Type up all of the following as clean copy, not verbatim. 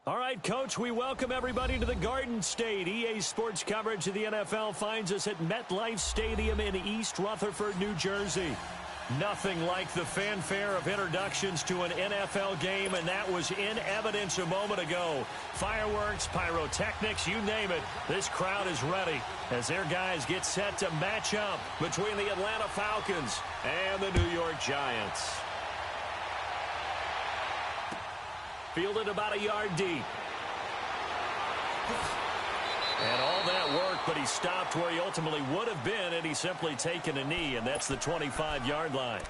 All right, Coach, we welcome everybody to the Garden State. EA Sports coverage of the NFL finds us at MetLife Stadium in East Rutherford, New Jersey. Nothing like the fanfare of introductions to an NFL game, and that was in evidence a moment ago. Fireworks, pyrotechnics, you name it. This crowd is ready as their guys get set to match up between the Atlanta Falcons and the New York Giants. Fielded about a yard deep. And all that work, but he stopped where he ultimately would have been, and he's simply taken a knee, and that's the 25-yard line.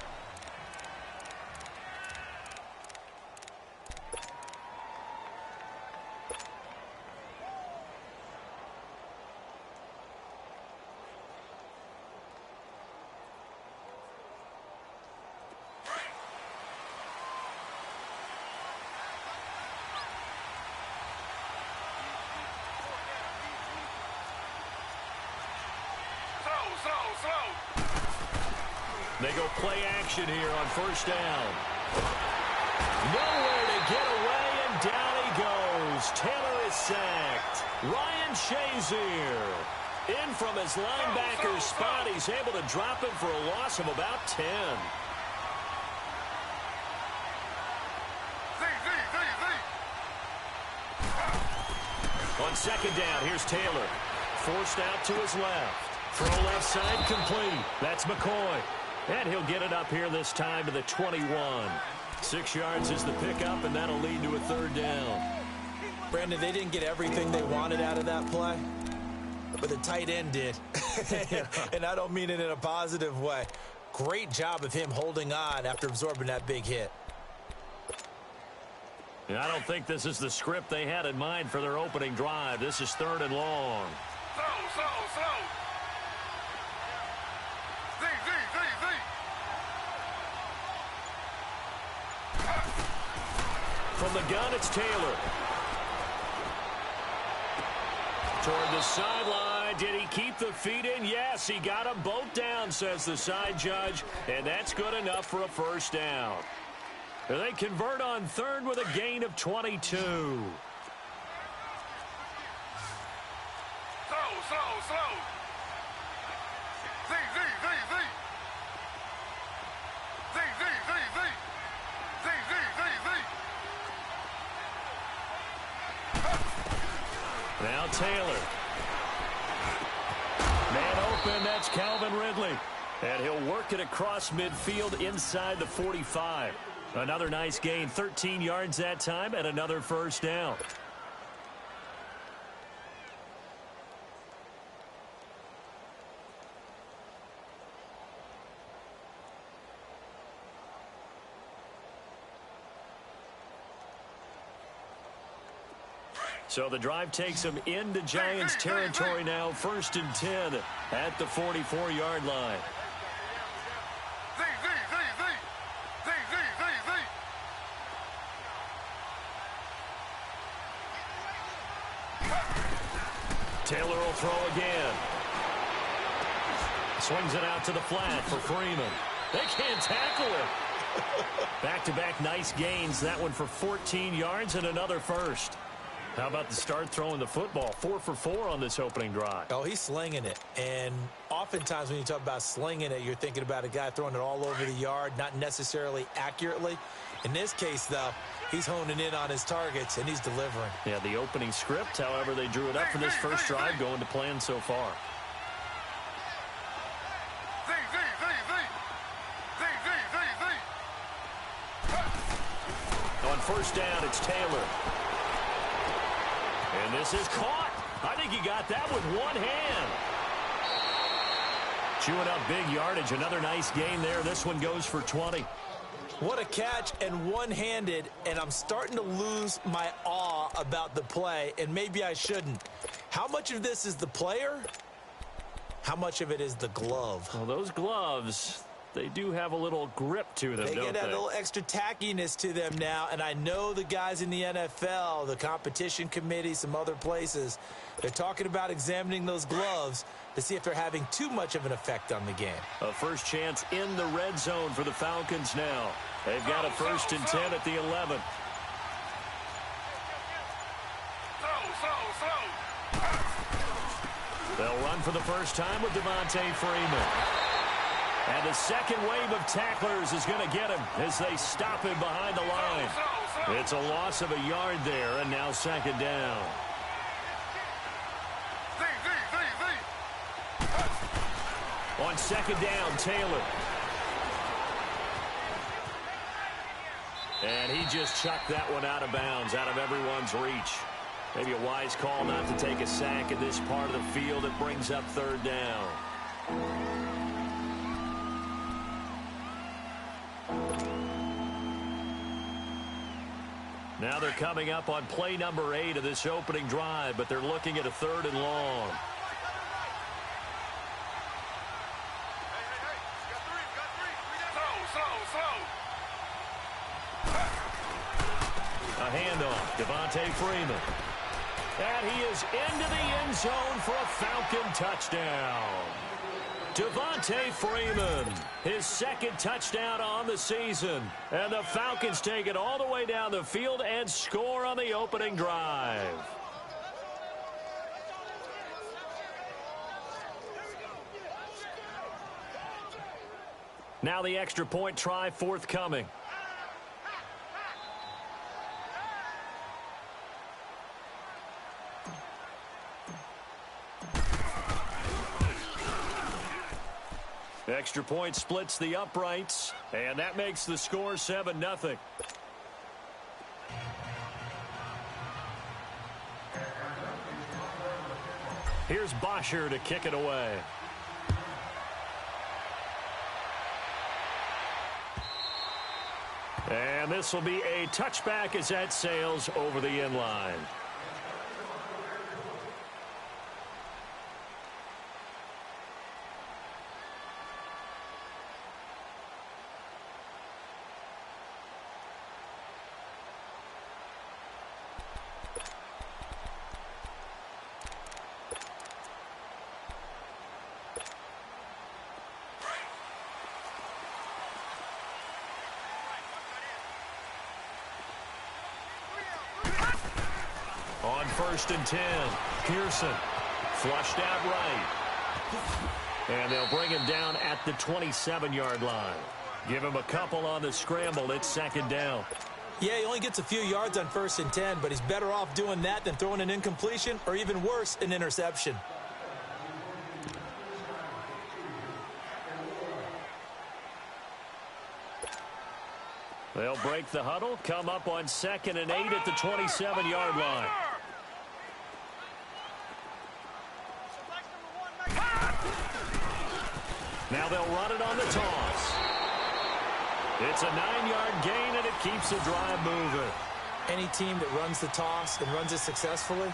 They go play action here on first down. Nowhere to get away, and down he goes. Taylor is sacked. Ryan Shazier in from his linebacker spot. He's able to drop him for a loss of about 10. On second down, here's Taylor. Forced out to his left. Throw left side complete. That's McCoy. And he'll get it up here this time to the 21. 6 yards is the pickup, and that'll lead to a third down. Brandon, they didn't get everything they wanted out of that play, but the tight end did. And I don't mean it in a positive way. Great job of him holding on after absorbing that big hit. I don't think this is the script they had in mind for their opening drive. This is third and long. Slow. From the gun, it's Taylor. Toward the sideline. Did he keep the feet in? Yes, he got them both down, says the side judge. And that's good enough for a first down. They convert on third with a gain of 22. Slow. Now Taylor. Man open, that's Calvin Ridley. And he'll work it across midfield inside the 45. Another nice gain, 13 yards that time, and another first down. So the drive takes them into Giants territory now, 1st and 10 at the 44-yard line. Taylor will throw again. Swings it out to the flat for Freeman. They can't tackle him. Back-to-back nice gains. That one for 14 yards and another first. How about the start throwing the football? 4 for 4 on this opening drive. Oh, he's slinging it. And oftentimes when you talk about slinging it, you're thinking about a guy throwing it all over the yard, not necessarily accurately. In this case, though, he's honing in on his targets, and he's delivering. Yeah, the opening script, however, they drew it up for this first drive going to plan so far. On first down, it's Taylor. And this is caught. I think he got that with one hand. Chewing up big yardage. Another nice gain there. This one goes for 20. What a catch, and one-handed, and I'm starting to lose my awe about the play, and maybe I shouldn't. How much of this is the player? How much of it is the glove? Well, those gloves, they do have a little grip to them, don't they? They get a little extra tackiness to them now, and I know the guys in the NFL, the competition committee, some other places, they're talking about examining those gloves to see if they're having too much of an effect on the game. A first chance in the red zone for the Falcons now. They've got a 1st and 10 at the 11. for the first time with Devontae Freeman. And the second wave of tacklers is going to get him as they stop him behind the line. It's a loss of a yard there, and now second down. On second down, Taylor. And he just chucked that one out of bounds, out of everyone's reach. Maybe a wise call not to take a sack in this part of the field. It brings up third down. Now they're coming up on play number 8 of this opening drive, but they're looking at a third and long. A handoff, Devontae Freeman. And he is into the end zone for a Falcon touchdown. Devontae Freeman, his second touchdown on the season. And the Falcons take it all the way down the field and score on the opening drive. Now the extra point try forthcoming. Extra point splits the uprights, and that makes the score 7-0. Here's Bosher to kick it away. And this will be a touchback as that sails over the end line. On 1st and 10, Pearson flushed out right. And they'll bring him down at the 27-yard line. Give him a couple on the scramble. It's second down. Yeah, he only gets a few yards on 1st and 10, but he's better off doing that than throwing an incompletion or even worse, an interception. They'll break the huddle, come up on 2nd and 8 at the 27-yard line. Now they'll run it on the toss. It's a 9-yard gain, and it keeps the drive moving. Any team that runs the toss and runs it successfully,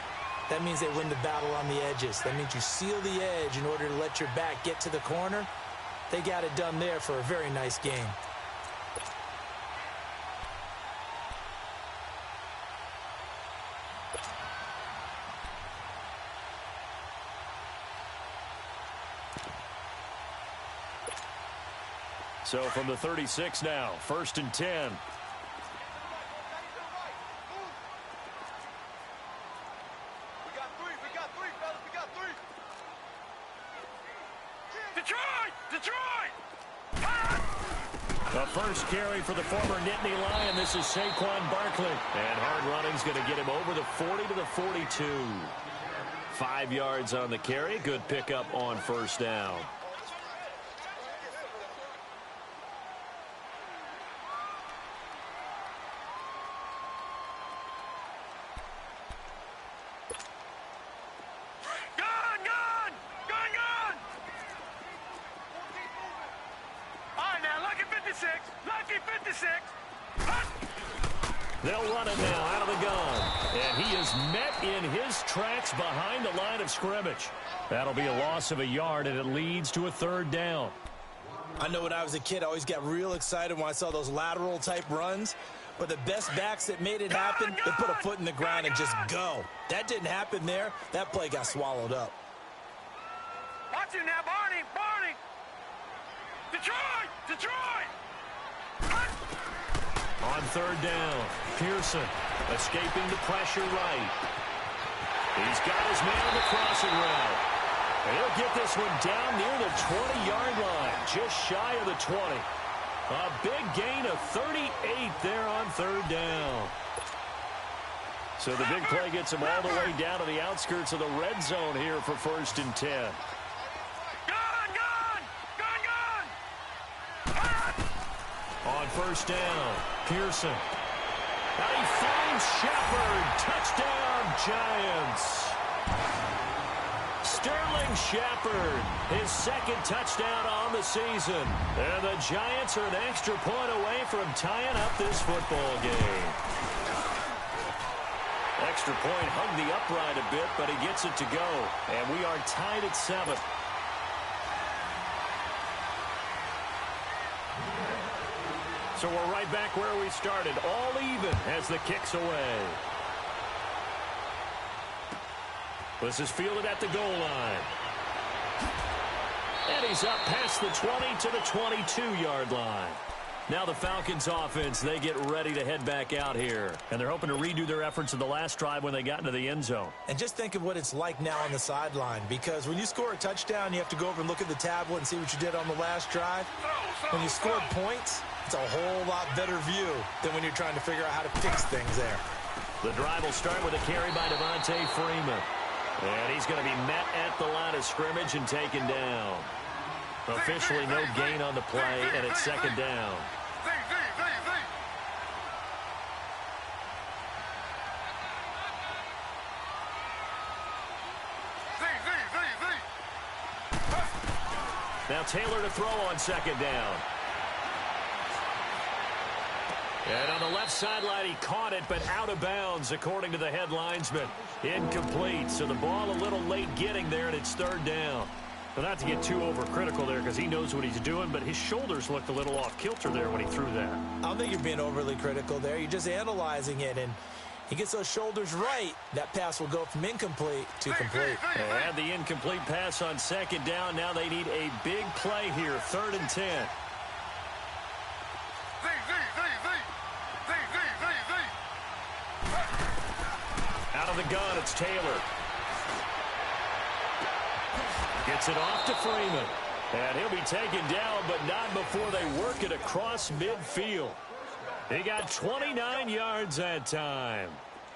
that means they win the battle on the edges. That means you seal the edge in order to let your back get to the corner. They got it done there for a very nice game. So from the 36 now, 1st and 10. The first carry for the former Nittany Lion. This is Saquon Barkley. And hard running's going to get him over the 40 to the 42. 5 yards on the carry. Good pickup on 1st down. They'll run it now out of the gun. And he is met in his tracks behind the line of scrimmage. That'll be a loss of a yard, and it leads to a 3rd down. I know when I was a kid, I always got real excited when I saw those lateral type runs. But the best backs that made it happen, they put a foot in the ground and just go. That didn't happen there. That play got swallowed up. Watch it now, Barney! Barney! Detroit! Detroit! On 3rd down, Pearson escaping the pressure right. He's got his man on the crossing route. He'll get this one down near the 20-yard line, just shy of the 20. A big gain of 38 there on third down. So the big play gets him all the way down to the outskirts of the red zone here for 1st and 10. On 1st down, Pearson. Now he finds Shepard. Touchdown, Giants. Sterling Shepard, his 2nd touchdown on the season. And the Giants are an extra point away from tying up this football game. Extra point hung the upright a bit, but he gets it to go. And we are tied at 7. So we're right back where we started, all even as the kick's away. This is fielded at the goal line. And he's up past the 20 to the 22-yard line. Now the Falcons offense, they get ready to head back out here. And they're hoping to redo their efforts in the last drive when they got into the end zone. And just think of what it's like now on the sideline, because when you score a touchdown, you have to go over and look at the tablet and see what you did on the last drive. When you scored points, it's a whole lot better view than when you're trying to figure out how to fix things there. The drive will start with a carry by Devontae Freeman. And he's going to be met at the line of scrimmage and taken down. Officially no gain on the play, and it's 2nd down. Now Taylor to throw on 2nd down. And on the left sideline, he caught it, but out of bounds, according to the head linesman. Incomplete, so the ball a little late getting there, and it's 3rd down. Well, not to get too overcritical there because he knows what he's doing, but his shoulders looked a little off kilter there when he threw that. I don't think you're being overly critical there. You're just analyzing it, and he gets those shoulders right. That pass will go from incomplete to complete. They had the incomplete pass on 2nd down. Now they need a big play here, 3rd and 10. Out of the gun, it's Taylor. Gets it off to Freeman. And he'll be taken down, but not before they work it across midfield. He got 29 yards that time.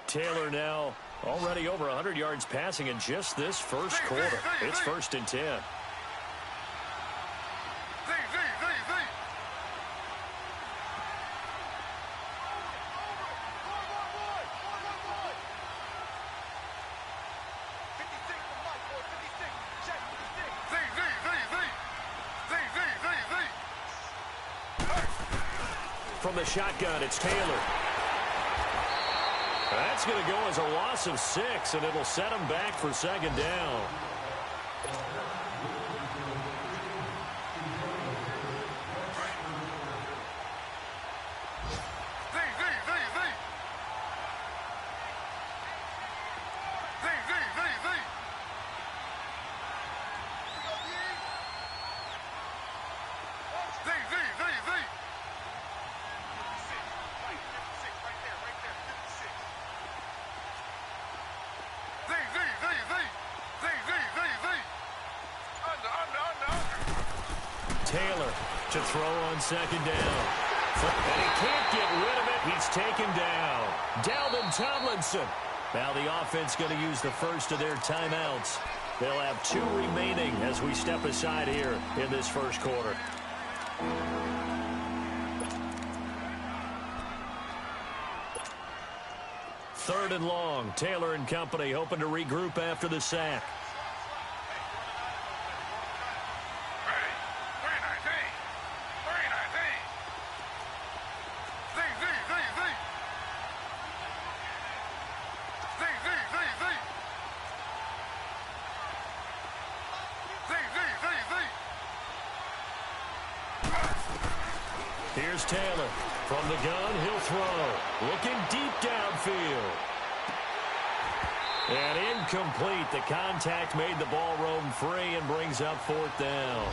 Taylor now already over 100 yards passing in just this first quarter. It's 1st and 10. From the shotgun, it's Taylor. That's going to go as a loss of 6, and it'll set him back for 2nd down. Taylor to throw on 2nd down. And he can't get rid of it. He's taken down. Dalvin Tomlinson. Now the offense going to use the first of their timeouts. They'll have 2 remaining as we step aside here in this first quarter. Third and long. Taylor and company hoping to regroup after the sack. Here's Taylor. From the gun, he'll throw. Looking deep downfield. And incomplete. The contact made the ball roam free and brings up 4th down.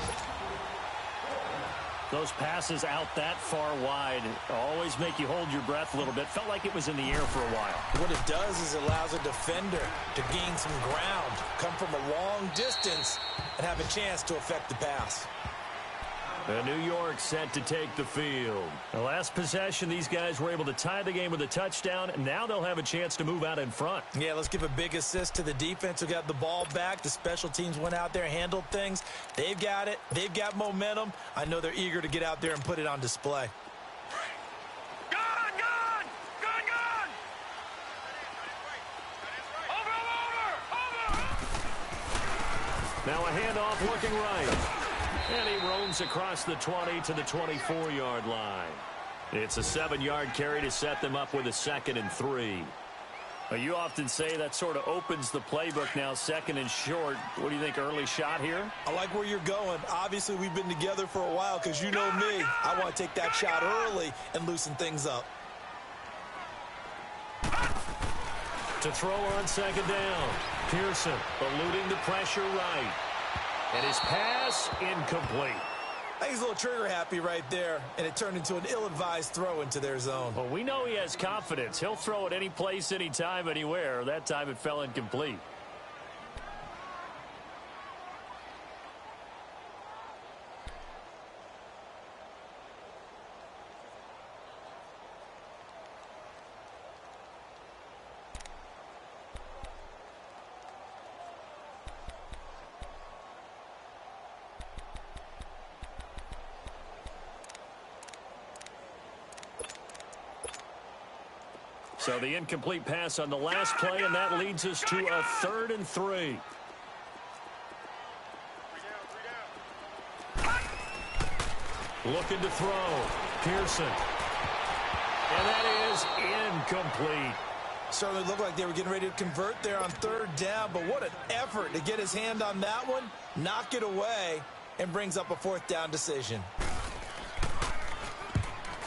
Those passes out that far wide always make you hold your breath a little bit. Felt like it was in the air for a while. What it does is it allows a defender to gain some ground. come from a long distance and have a chance to affect the pass. New York set to take the field. The last possession, these guys were able to tie the game with a touchdown. Now they'll have a chance to move out in front. Yeah, let's give a big assist to the defense who got the ball back. The special teams went out there, handled things. They've got it. They've got momentum. I know they're eager to get out there and put it on display. Now a handoff looking right. And he roams across the 20 to the 24-yard line. It's a 7-yard carry to set them up with a 2nd and 3. Well, you often say that sort of opens the playbook now, 2nd and short. What do you think, early shot here? I like where you're going. Obviously, we've been together for a while because you know me. I want to take that shot early and loosen things up. To throw on 2nd down. Pearson eluding the pressure right. And his pass incomplete. I think he's a little trigger happy right there, and it turned into an ill-advised throw into their zone. Well, we know he has confidence. He'll throw it any place, anytime, anywhere. That time it fell incomplete. So the incomplete pass on the last play, and that leads us to a 3rd and 3. Looking to throw. Pearson. And that is incomplete. Certainly looked like they were getting ready to convert there on 3rd down, but what an effort to get his hand on that one, knock it away, and brings up a 4th down decision.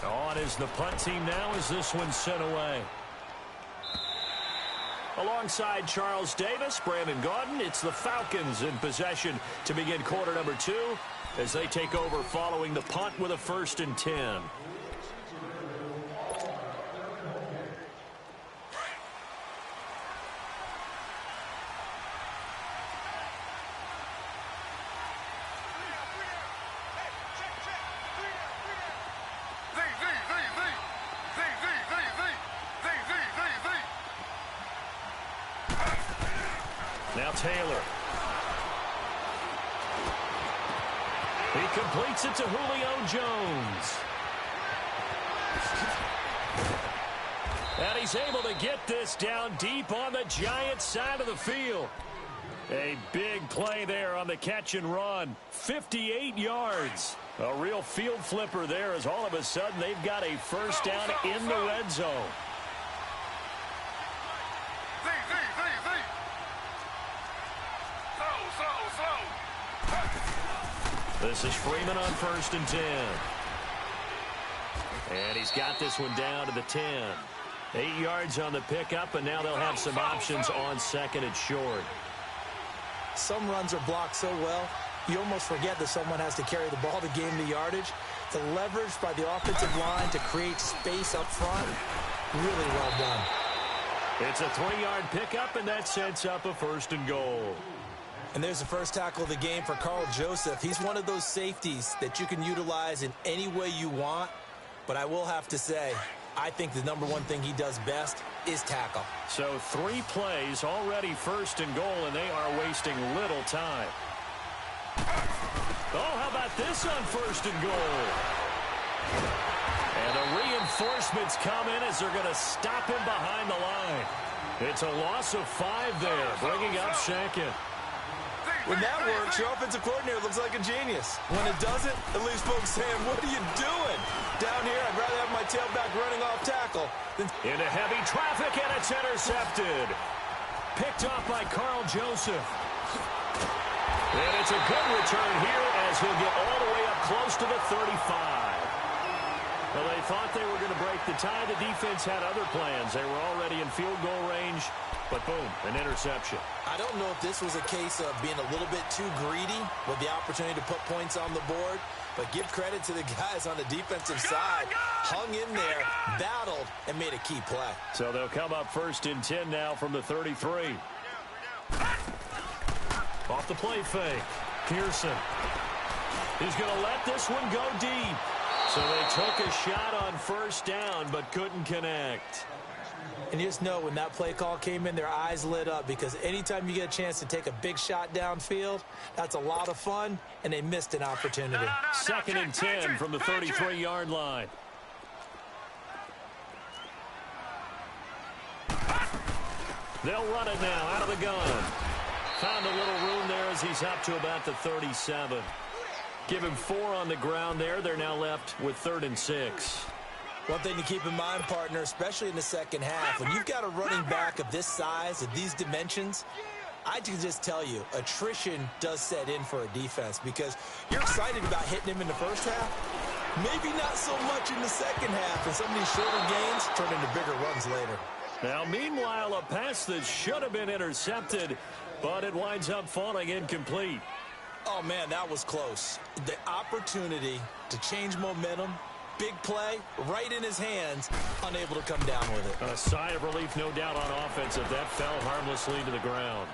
On is the punt team now as this one's sent away. Alongside Charles Davis, Brandon Gaudin, it's the Falcons in possession to begin quarter number 2 as they take over following the punt with a 1st and 10. Now Taylor. He completes it to Julio Jones. And he's able to get this down deep on the Giants side of the field. A big play there on the catch and run. 58 yards. A real field flipper there as all of a sudden they've got a 1st down in the red zone. This is Freeman on 1st and 10. And he's got this one down to the 10. 8 yards on the pickup, and now they'll have some options on 2nd and short. Some runs are blocked so well, you almost forget that someone has to carry the ball to gain the yardage. The leverage by the offensive line to create space up front, really well done. It's a 3-yard pickup, and that sets up a 1st and goal. And there's the first tackle of the game for Carl Joseph. He's one of those safeties that you can utilize in any way you want. But I will have to say, I think the number one thing he does best is tackle. So 3 plays, already 1st and goal, and they are wasting little time. Oh, how about this on 1st and goal? And the reinforcements come in as they're going to stop him behind the line. It's a loss of 5 there, bringing up 2nd. When that works, your offensive coordinator looks like a genius. When it doesn't, it leaves folks saying, what are you doing? Down here, I'd rather have my tailback running off tackle than... Into heavy traffic, and it's intercepted. Picked off by Carl Joseph. And it's a good return here as he'll get all the way up close to the 35. Well, they thought they were going to break the tie. The defense had other plans. They were already in field goal range, but boom, an interception. I don't know if this was a case of being a little bit too greedy with the opportunity to put points on the board, but give credit to the guys on the defensive side. Hung in there, battled, and made a key play. So they'll come up 1st and 10 now from the 33. Off the play fake. Pearson. He's going to let this one go deep. So they took a shot on first down but couldn't connect. And you just know when that play call came in, their eyes lit up because anytime you get a chance to take a big shot downfield, that's a lot of fun, and they missed an opportunity. Second and 10 from the 33-yard line. They'll run it now out of the gun. Found a little room there as he's up to about the 37. Give him 4 on the ground there. They're now left with 3rd and 6. One thing to keep in mind, partner, especially in the second half, when you've got a running back of this size, of these dimensions, I can just tell you, attrition does set in for a defense because you're excited about hitting him in the first half. Maybe not so much in the second half, and some of these shorter gains turn into bigger runs later. Now, meanwhile, a pass that should have been intercepted, but it winds up falling incomplete. Oh, man, that was close. The opportunity to change momentum, big play, right in his hands, unable to come down with it. A sigh of relief, no doubt, on offense if that fell harmlessly to the ground.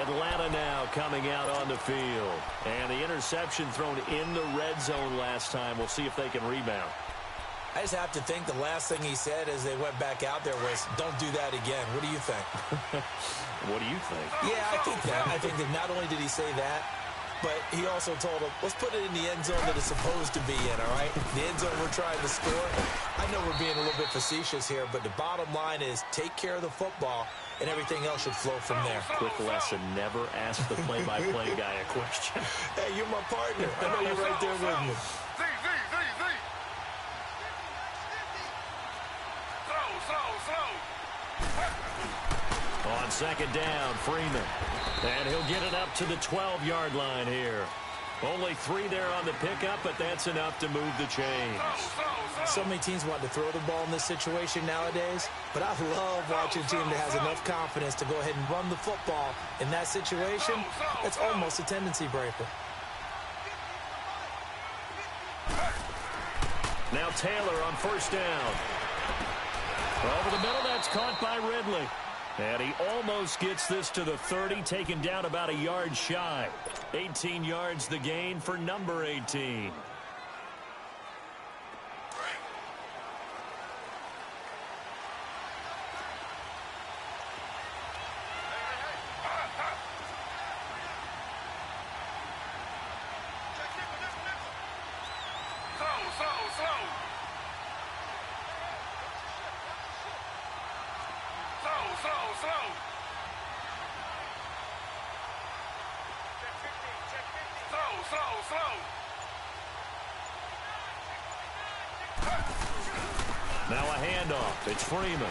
Atlanta now coming out on the field. And the interception thrown in the red zone last time. We'll see if they can rebound. I just have to think the last thing he said as they went back out there was, don't do that again. What do you think? What do you think? Yeah, I think that. I think that not only did he say that, but he also told him, let's put it in the end zone that it's supposed to be in, all right? The end zone we're trying to score. I know we're being a little bit facetious here, but the bottom line is take care of the football, and everything else should flow from there. Quick lesson, never ask the play-by-play guy a question. Hey, you're my partner. I know you're right there with me. On second down, Freeman. And he'll get it up to the 12-yard line here. Only 3 there on the pickup, but that's enough to move the chains. So many teams want to throw the ball in this situation nowadays, but I love watching a team that has enough confidence to go ahead and run the football in that situation. It's almost a tendency breaker. Now Taylor on first down. Over the middle, that's caught by Ridley. And he almost gets this to the 30, taken down about a yard shy. 18 yards the gain for number 18. Now a handoff. It's Freeman.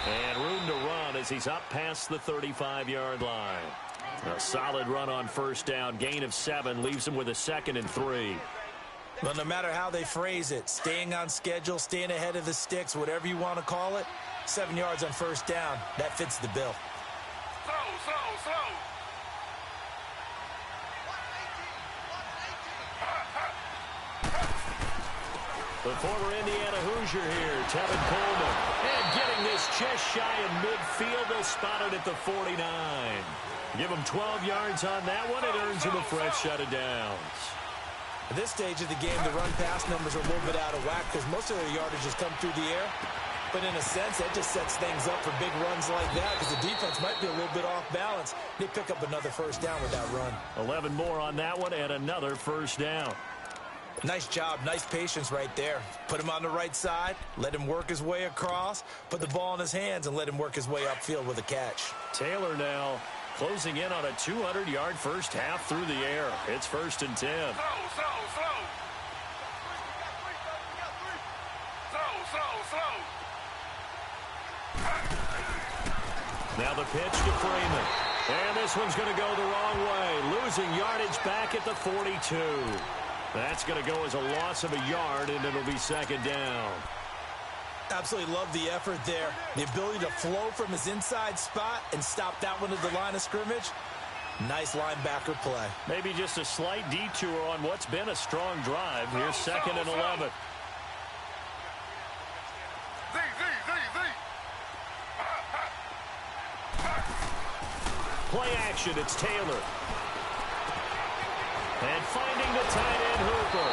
And room to run as he's up past the 35-yard line. A solid run on first down. Gain of 7 leaves him with a 2nd and 3. Well, no matter how they phrase it, staying on schedule, staying ahead of the sticks, whatever you want to call it, 7 yards on first down, that fits the bill. Slow. The former Indiana Hoosier here, Tevin Coleman. And getting this just shy in midfield. They'll spot it at the 49. Give him 12 yards on that one. It earns him a fresh set of downs. At this stage of the game, the run-pass numbers are a little bit out of whack because most of their yardage has come through the air. But in a sense, that just sets things up for big runs like that because the defense might be a little bit off balance. They pick up another first down with that run. 11 more on that one and another first down. Nice job, nice patience right there. Put him on the right side, let him work his way across, put the ball in his hands, and let him work his way upfield with a catch. Taylor now closing in on a 200-yard first half through the air. It's 1st and 10. Now the pitch to Freeman. And this one's going to go the wrong way. Losing yardage back at the 42. That's going to go as a loss of a yard, and it'll be 2nd down. Absolutely love the effort there. The ability to flow from his inside spot and stop that one at the line of scrimmage. Nice linebacker play. Maybe just a slight detour on what's been a strong drive. Here's 2nd and 11. Play action, it's Taylor. And finding the tight end Hooper.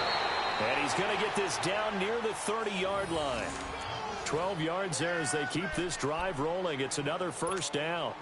And he's going to get this down near the 30-yard line. 12 yards there as they keep this drive rolling. It's another first down.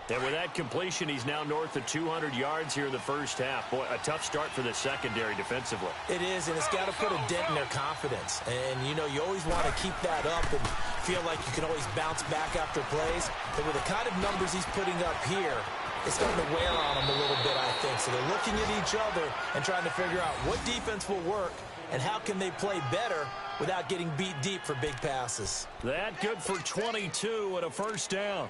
And with that completion, he's now north of 200 yards here in the first half. Boy, a tough start for the secondary defensively. It is, and it's got to put a dent in their confidence. And, you know, you always want to keep that up and feel like you can always bounce back after plays. But with the kind of numbers he's putting up here, it's starting to wear on them a little bit, I think. So they're looking at each other and trying to figure out what defense will work and how can they play better without getting beat deep for big passes. That good for 22 and a first down.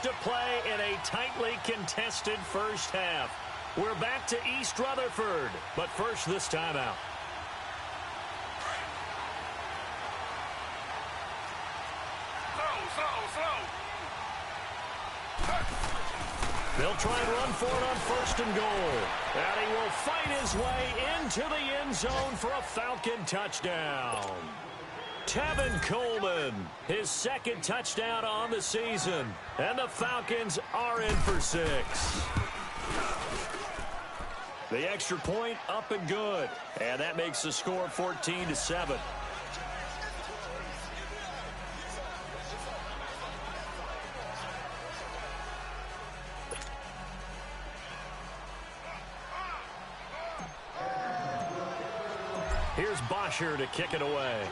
To play in a tightly contested first half. We're back to East Rutherford, but first this timeout. They'll try and run for it on first and goal. And he will fight his way into the end zone for a Falcon touchdown. Tevin Coleman, his second touchdown on the season. And the Falcons are in for 6. The extra point up and good. And that makes the score 14-7. Here's Bosher to kick it away.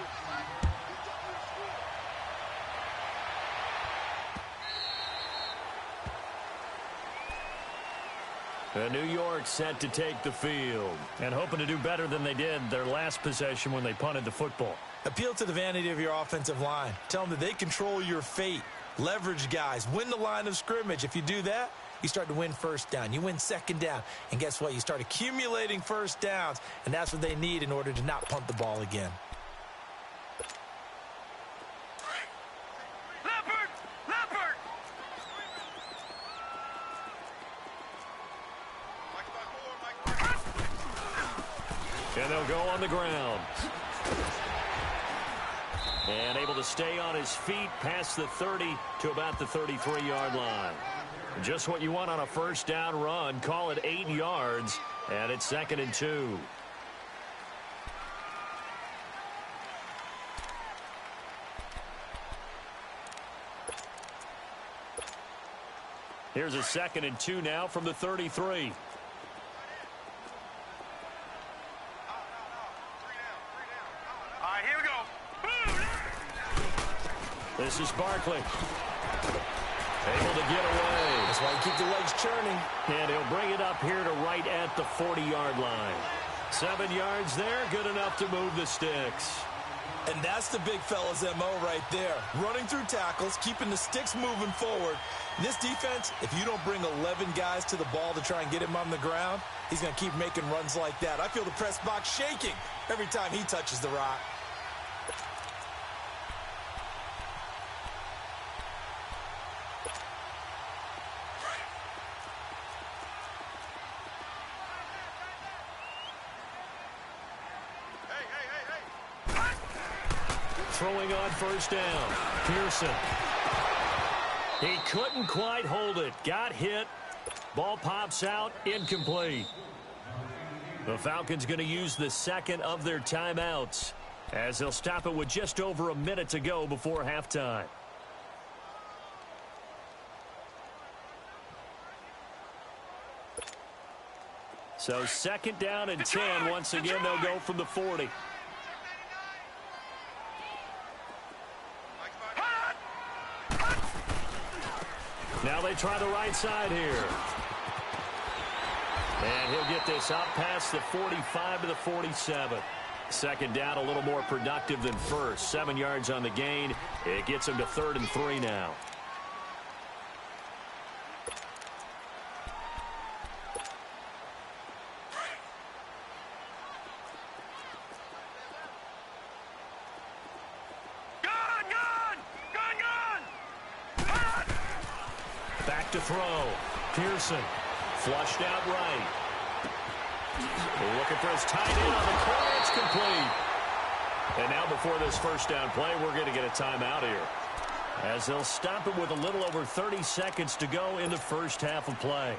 And New York set to take the field and hoping to do better than they did their last possession when they punted the football. Appeal to the vanity of your offensive line. Tell them that they control your fate. Leverage guys. Win the line of scrimmage. If you do that, you start to win first down. You win second down. And guess what? You start accumulating first downs. And that's what they need in order to not punt the ball again. And they'll go on the ground. And able to stay on his feet past the 30 to about the 33-yard line. Just what you want on a first down run. Call it 8 yards. And it's 2nd and 2. Here's a 2nd and 2 now from the 33. This is Barkley. Able to get away. That's why you keep the legs churning. And he'll bring it up here to right at the 40-yard line. 7 yards there, good enough to move the sticks. And that's the big fella's MO right there. Running through tackles, keeping the sticks moving forward. This defense, if you don't bring 11 guys to the ball to try and get him on the ground, he's going to keep making runs like that. I feel the press box shaking every time he touches the rock. Throwing on first down. Pearson. He couldn't quite hold it. Got hit. Ball pops out. Incomplete. The Falcons going to use the second of their timeouts as they'll stop it with just over a minute to go before halftime. So 2nd down and 10. Once again, they'll go from the 40. Now they try the right side here. And he'll get this up past the 45 to the 47. 2nd down, a little more productive than first. 7 yards on the gain. It gets him to 3rd and 3 now. Back to throw. Pearson. Flushed out right. Looking for his tight end on the corner. It's complete. And now before this first down play, we're going to get a timeout here, as they'll stop it with a little over 30 seconds to go in the first half of play.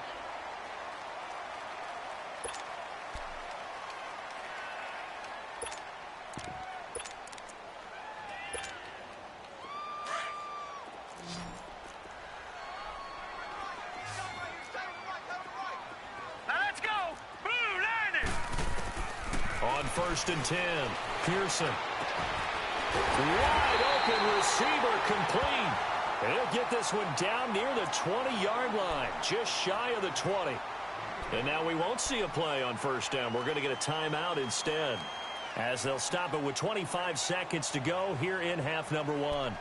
On 1st and 10, Pearson. Wide open receiver, complete. And he'll get this one down near the 20-yard line, just shy of the 20. And now we won't see a play on first down. We're going to get a timeout instead, as they'll stop it with 25 seconds to go here in half number 1.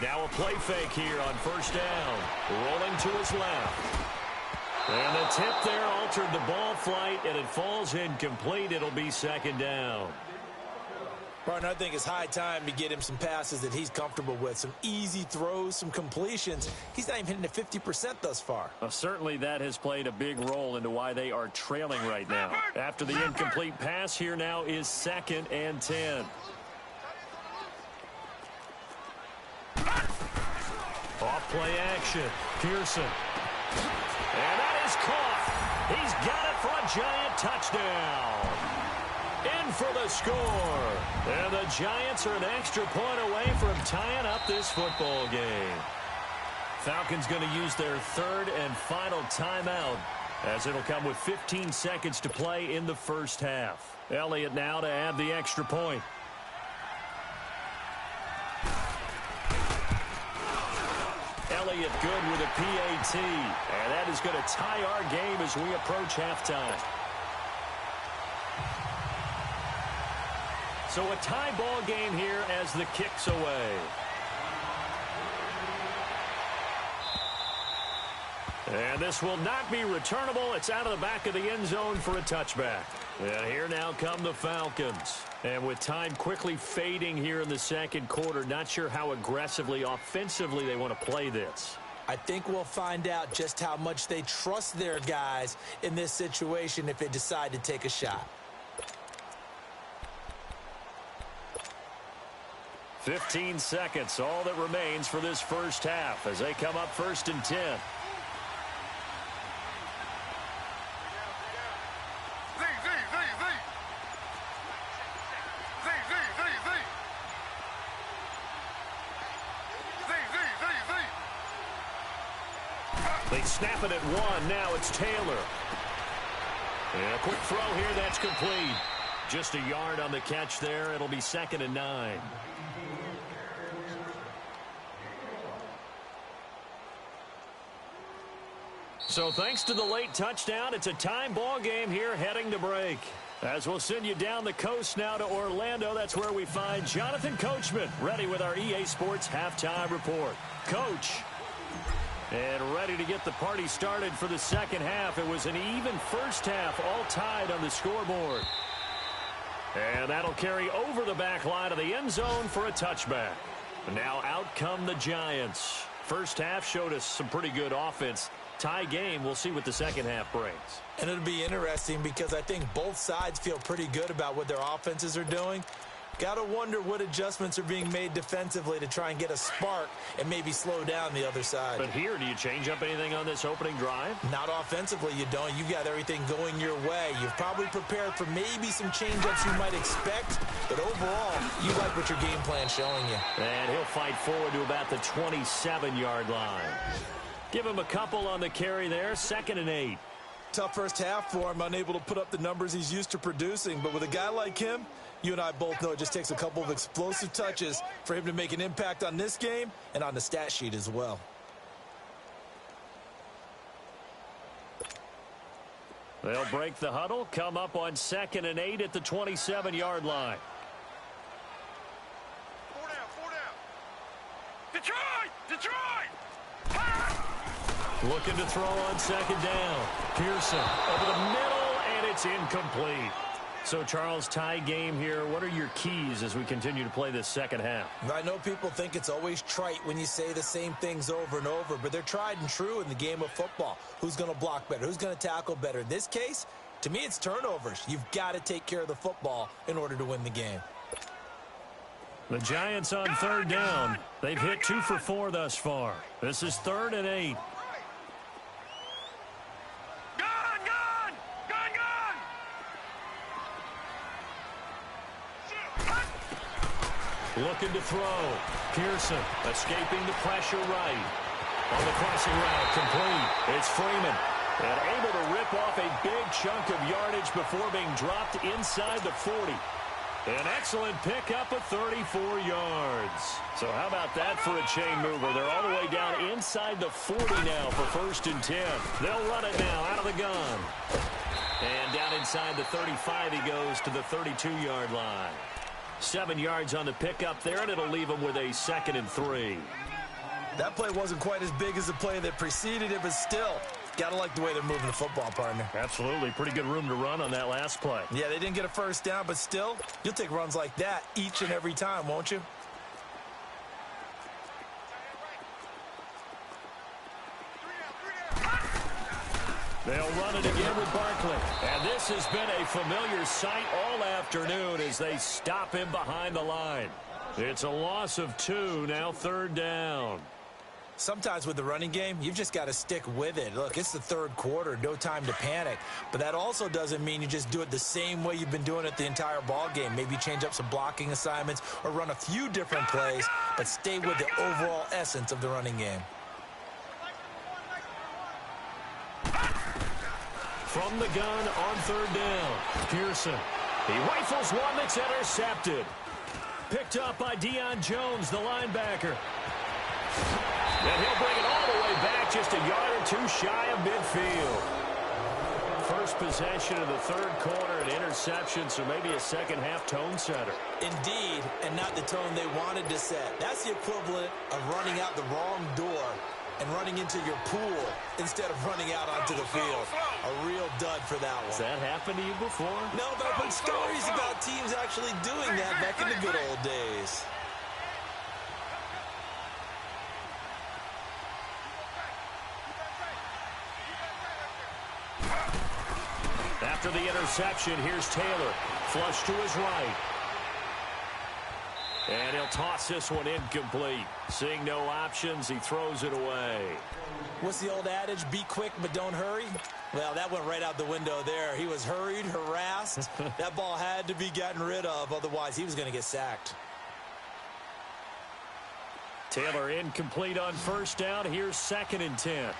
Now a play fake here on first down. Rolling to his left. And the tip there altered the ball flight, and it falls incomplete. It'll be second down. Partner, I think it's high time to get him some passes that he's comfortable with. Some easy throws, some completions. He's not even hitting at 50% thus far. Certainly that has played a big role into why they are trailing right now. After the incomplete pass, here now is 2nd and 10. Off play action. Pearson. And that is caught. He's got it for a giant touchdown. In for the score. And the Giants are an extra point away from tying up this football game. Falcons going to use their 3rd and final timeout, as it'll come with 15 seconds to play in the first half. Elliott now to add the extra point. Elliott good with a PAT. And that is going to tie our game as we approach halftime. So a tie ball game here as the kick's away. And this will not be returnable. It's out of the back of the end zone for a touchback. And here now come the Falcons. And with time quickly fading here in the second quarter, not sure how aggressively, offensively they want to play this. I think we'll find out just how much they trust their guys in this situation if they decide to take a shot. 15 seconds, all that remains for this first half as they come up 1st and 10. They snap it at 1. Now it's Taylor. And a quick throw here. That's complete. Just a yard on the catch there. It'll be 2nd and 9. So thanks to the late touchdown, it's a time ball game here heading to break. As we'll send you down the coast now to Orlando, that's where we find Jonathan Coachman ready with our EA Sports halftime report. Coach. And ready to get the party started for the second half. It was an even first half, all tied on the scoreboard. And that'll carry over the back line of the end zone for a touchback. Now out come the Giants. First half showed us some pretty good offense. Tie game, we'll see what the second half brings. And it'll be interesting because I think both sides feel pretty good about what their offenses are doing. Got to wonder what adjustments are being made defensively to try and get a spark and maybe slow down the other side. But here, do you change up anything on this opening drive? Not offensively, you don't. You got everything going your way. You've probably prepared for maybe some change-ups you might expect, but overall, you like what your game plan's showing you. And he'll fight forward to about the 27-yard line. Give him a couple on the carry there, 2nd and 8. Tough first half for him, unable to put up the numbers he's used to producing, but with a guy like him, you and I both know it just takes a couple of explosive touches for him to make an impact on this game and on the stat sheet as well. They'll break the huddle, come up on 2nd and 8 at the 27-yard line. 4 down. Detroit! Detroit! Looking to throw on second down. Pearson over the middle, and it's incomplete. So, Charles, tie game here. What are your keys as we continue to play this second half? I know people think it's always trite when you say the same things over and over, but they're tried and true in the game of football. Who's going to block better? Who's going to tackle better? In this case, to me, it's turnovers. You've got to take care of the football in order to win the game. The Giants on third down. They've hit 2 for 4 thus far. This is 3rd and 8. Looking to throw. Pearson escaping the pressure right. On the crossing route, complete. It's Freeman. And able to rip off a big chunk of yardage before being dropped inside the 40. An excellent pickup of 34 yards. So how about that for a chain mover? They're all the way down inside the 40 now for 1st and 10. They'll run it now out of the gun. And down inside the 35 he goes to the 32-yard line. 7 yards on the pickup there, and it'll leave him with a 2nd and 3. That play wasn't quite as big as the play that preceded it, but still, gotta like the way they're moving the football, partner. Absolutely. Pretty good room to run on that last play. Yeah, they didn't get a first down, but still, you'll take runs like that each and every time, won't you? They'll run it again with Barkley. And this has been a familiar sight all afternoon as they stop him behind the line. It's a loss of 2, now 3rd down. Sometimes with the running game, you've just got to stick with it. Look, it's the 3rd quarter, no time to panic. But that also doesn't mean you just do it the same way you've been doing it the entire ball game. Maybe change up some blocking assignments or run a few different plays, but stay with the overall essence of the running game. From the gun on 3rd down, Pearson. He rifles one that's intercepted. Picked up by Deion Jones, the linebacker. And he'll bring it all the way back, just a yard or 2 shy of midfield. First possession of the 3rd quarter, an interception, so maybe a second-half tone setter. Indeed, and not the tone they wanted to set. That's the equivalent of running out the wrong door and running into your pool instead of running out onto the field. A real dud for that one. Has that happened to you before? No, but I've heard stories about teams actually doing that back in the good old days. After the interception, here's Taylor. Flush to his right. And he'll toss this one incomplete. Seeing no options, he throws it away. What's the old adage? Be quick, but don't hurry. Well, that went right out the window there. He was hurried, harassed. That ball had to be gotten rid of. Otherwise, he was going to get sacked. Taylor incomplete on 1st down. Here's 2nd and 10.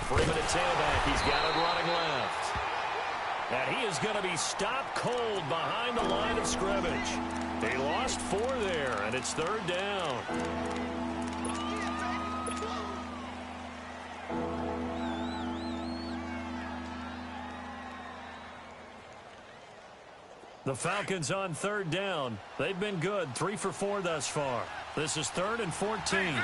Freeman at tailback. He's got it running left. And he is going to be stopped cold behind the line of scrimmage. He lost 4 there, and it's 3rd down. The Falcons on 3rd down. They've been good, 3 for 4 thus far. This is 3rd and 14.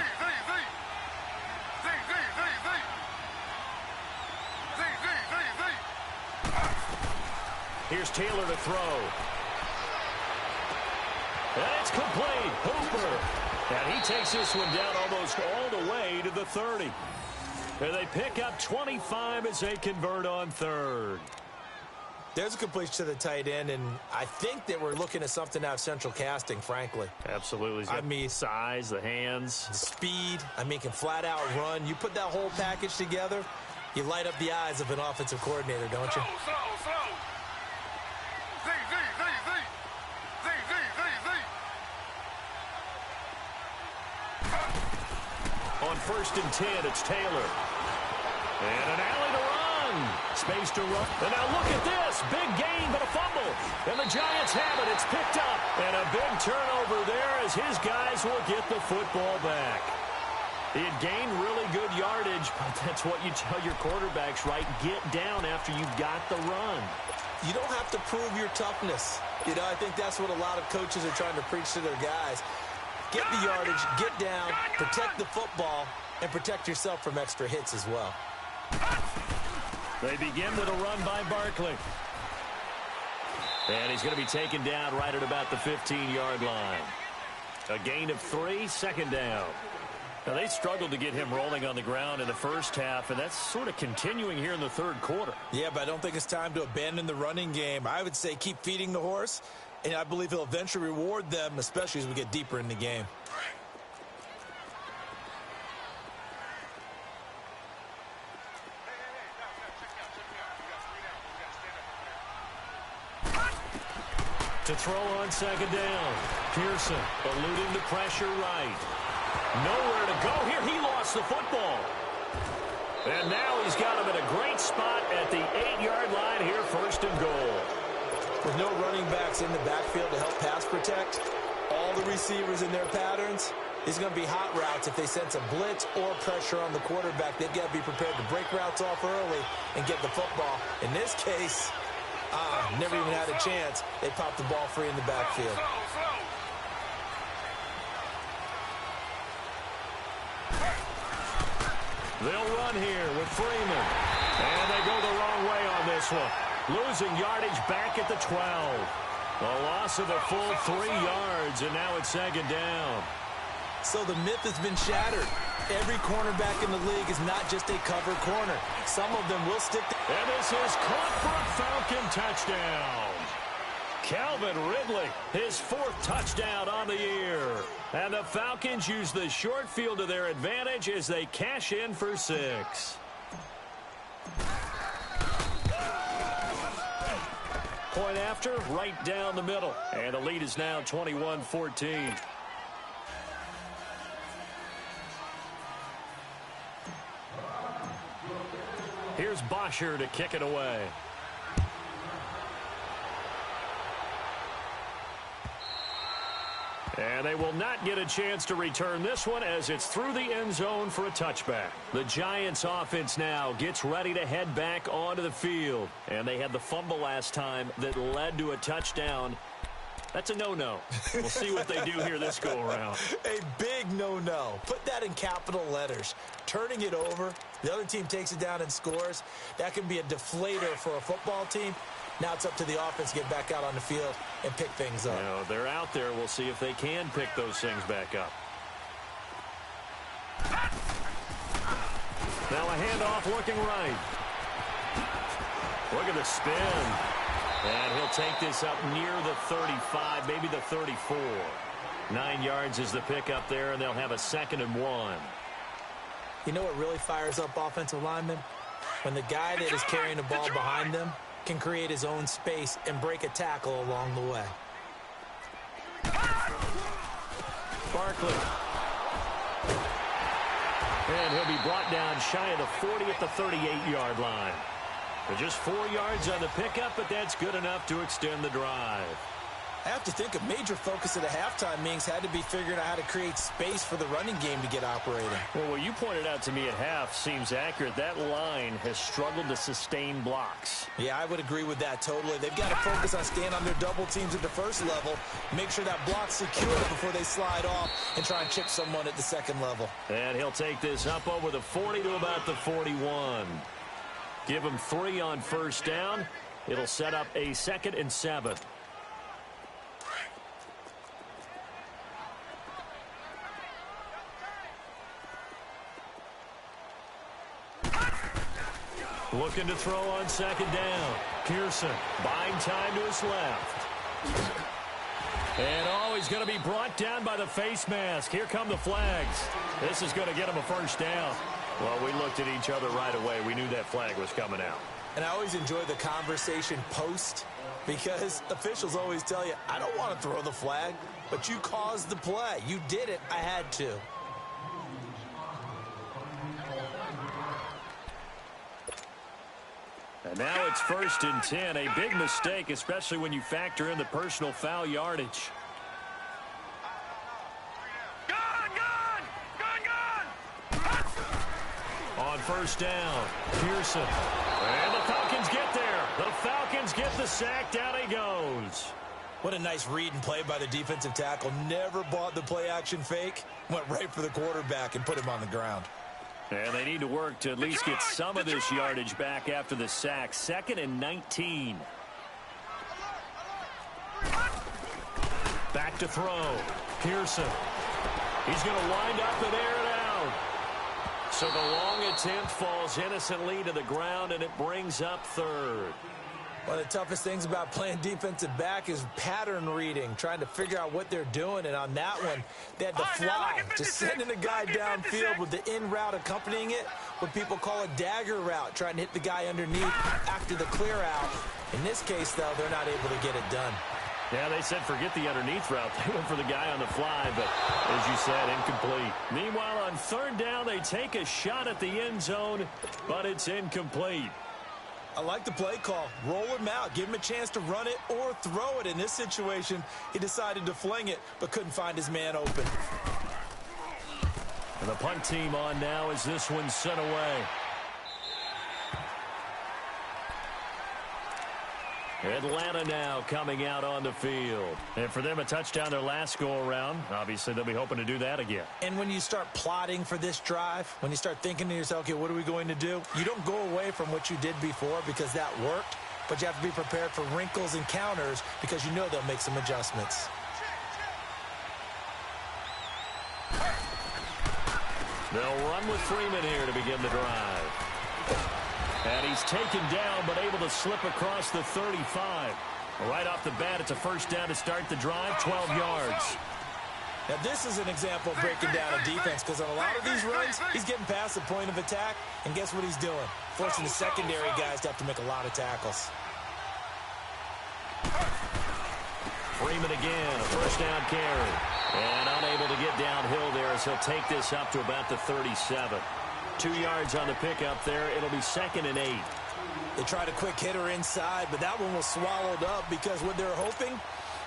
Here's Taylor to throw. And it's complete. Hooper. And he takes this one down almost all the way to the 30. And they pick up 25 as they convert on 3rd. There's a completion to the tight end, and I think that we're looking at something out of central casting, frankly. Absolutely. I mean, size, the hands. The speed. I mean, can flat out run. You put that whole package together, you light up the eyes of an offensive coordinator, don't you? On 1st and 10, it's Taylor. And an alley to run. Space to run. And now look at this. Big gain, but a fumble. And the Giants have it. It's picked up. And a big turnover there as his guys will get the football back. He had gained really good yardage, but that's what you tell your quarterbacks, right? Get down after you've got the run. You don't have to prove your toughness. You know, I think that's what a lot of coaches are trying to preach to their guys. Get the yardage, get down, protect the football, and protect yourself from extra hits as well. They begin with a run by Barkley. And he's going to be taken down right at about the 15-yard line. A gain of 3, second down. Now, they struggled to get him rolling on the ground in the first half, and that's sort of continuing here in the third quarter. Yeah, but I don't think it's time to abandon the running game. I would say keep feeding the horse, and I believe he'll eventually reward them, especially as we get deeper in the game. To throw on second down. Pearson eluding the pressure right. Nowhere to go here. He lost the football. And now he's got him in a great spot at the 8-yard line here, first and goal. With no running backs in the backfield to help pass protect, all the receivers in their patterns, these are going to be hot routes. If they sense a blitz or pressure on the quarterback, they've got to be prepared to break routes off early and get the football. In this case, never even had a chance. They popped the ball free in the backfield. They'll run here with Freeman. And they go the wrong way on this one. Losing yardage back at the 12. A loss of a full 3 yards, and now it's second down. So the myth has been shattered. Every cornerback in the league is not just a cover corner. Some of them will stick. And this is caught for a Falcon touchdown. Calvin Ridley, his 4th touchdown on the year. And the Falcons use the short field to their advantage as they cash in for 6. Point after, right down the middle. And the lead is now 21-14. Here's Bosher to kick it away. And they will not get a chance to return this one as it's through the end zone for a touchback. The Giants offense now gets ready to head back onto the field. And they had the fumble last time that led to a touchdown. That's a no-no. We'll see what they do here this go-around. A big no-no. Put that in capital letters. Turning it over, the other team takes it down and scores. That can be a deflator for a football team. Now it's up to the offense to get back out on the field and pick things up. You know, they're out there. We'll see if they can pick those things back up. Now a handoff looking right. Look at the spin. And he'll take this up near the 35, maybe the 34. 9 yards is the pickup there, and they'll have a 2nd and 1. You know what really fires up offensive linemen? When the guy that is carrying the ball behind them can create his own space and break a tackle along the way. Barkley. And he'll be brought down shy of the 40 at the 38-yard line. They're just 4 yards on the pickup, but that's good enough to extend the drive. I have to think a major focus at a halftime means had to be figuring out how to create space for the running game to get operating. Well, what you pointed out to me at half seems accurate. That line has struggled to sustain blocks. Yeah, I would agree with that totally. They've got to focus on staying on their double teams at the first level, make sure that block's secure before they slide off and try and chip someone at the second level. And he'll take this up over the 40 to about the 41. Give him 3 on first down. It'll set up a 2nd and 7. Looking to throw on second down. Pearson buying time to his left. And he's going to be brought down by the face mask. Here come the flags. This is going to get him a first down. Well, we looked at each other right away. We knew that flag was coming out. And I always enjoy the conversation post because officials always tell you, I don't want to throw the flag, but you caused the play. You did it. I had to. And now it's 1st and 10. A big mistake, especially when you factor in the personal foul yardage. first down. Pearson. And the Falcons get there. The Falcons get the sack. Down he goes. What a nice read and play by the defensive tackle. Never bought the play-action fake. Went right for the quarterback and put him on the ground. And they need to work to at least get some of this yardage back after the sack. 2nd and 19. Back to throw. Pearson. He's going to wind up and air it out. So the long attempt falls innocently to the ground, and it brings up 3rd. One of the toughest things about playing defensive back is pattern reading, trying to figure out what they're doing. And on that one, they had to fly, just sending a guy downfield with the in route accompanying it, what people call a dagger route, trying to hit the guy underneath after the clear out. In this case, though, they're not able to get it done. Yeah, they said forget the underneath route. They went for the guy on the fly, but as you said, incomplete. Meanwhile, on 3rd down, they take a shot at the end zone, but it's incomplete. I like the play call. Roll him out. Give him a chance to run it or throw it. In this situation, he decided to fling it, but couldn't find his man open. And the punt team on now as this one's sent away. Atlanta now coming out on the field. And for them, a touchdown their last go-around. Obviously, they'll be hoping to do that again. And when you start plotting for this drive, when you start thinking to yourself, okay, what are we going to do? You don't go away from what you did before because that worked, but you have to be prepared for wrinkles and counters because you know they'll make some adjustments. They'll run with Freeman here to begin the drive. And he's taken down, but able to slip across the 35. Right off the bat, it's a first down to start the drive, 12 yards. Now, this is an example of breaking down a defense because on a lot of these runs, he's getting past the point of attack, and guess what he's doing? Forcing the secondary guys to have to make a lot of tackles. Freeman again, a first down carry. And unable to get downhill there as he'll take this up to about the 37. 2 yards on the pickup there. It'll be 2nd and 8. They tried a quick hitter inside, but that one was swallowed up because what they're hoping,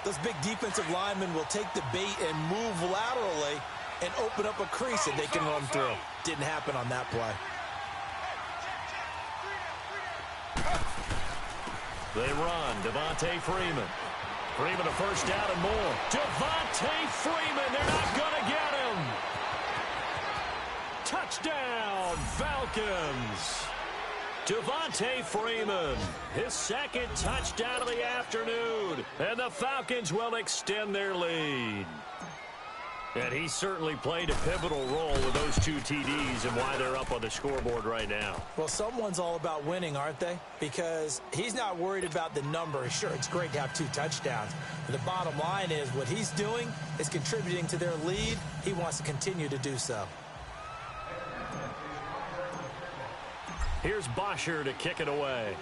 those big defensive linemen will take the bait and move laterally and open up a crease that they can run through. Didn't happen on that play. They run. Devontae Freeman. Freeman a first down and more. Devontae Freeman. They're not going to get him. Touchdown, Falcons. Devontae Freeman, his 2nd touchdown of the afternoon. And the Falcons will extend their lead. And he certainly played a pivotal role with those 2 TDs and why they're up on the scoreboard right now. Well, someone's all about winning, aren't they? Because he's not worried about the number. Sure, it's great to have 2 touchdowns. But the bottom line is what he's doing is contributing to their lead. He wants to continue to do so. Here's Bosher to kick it away.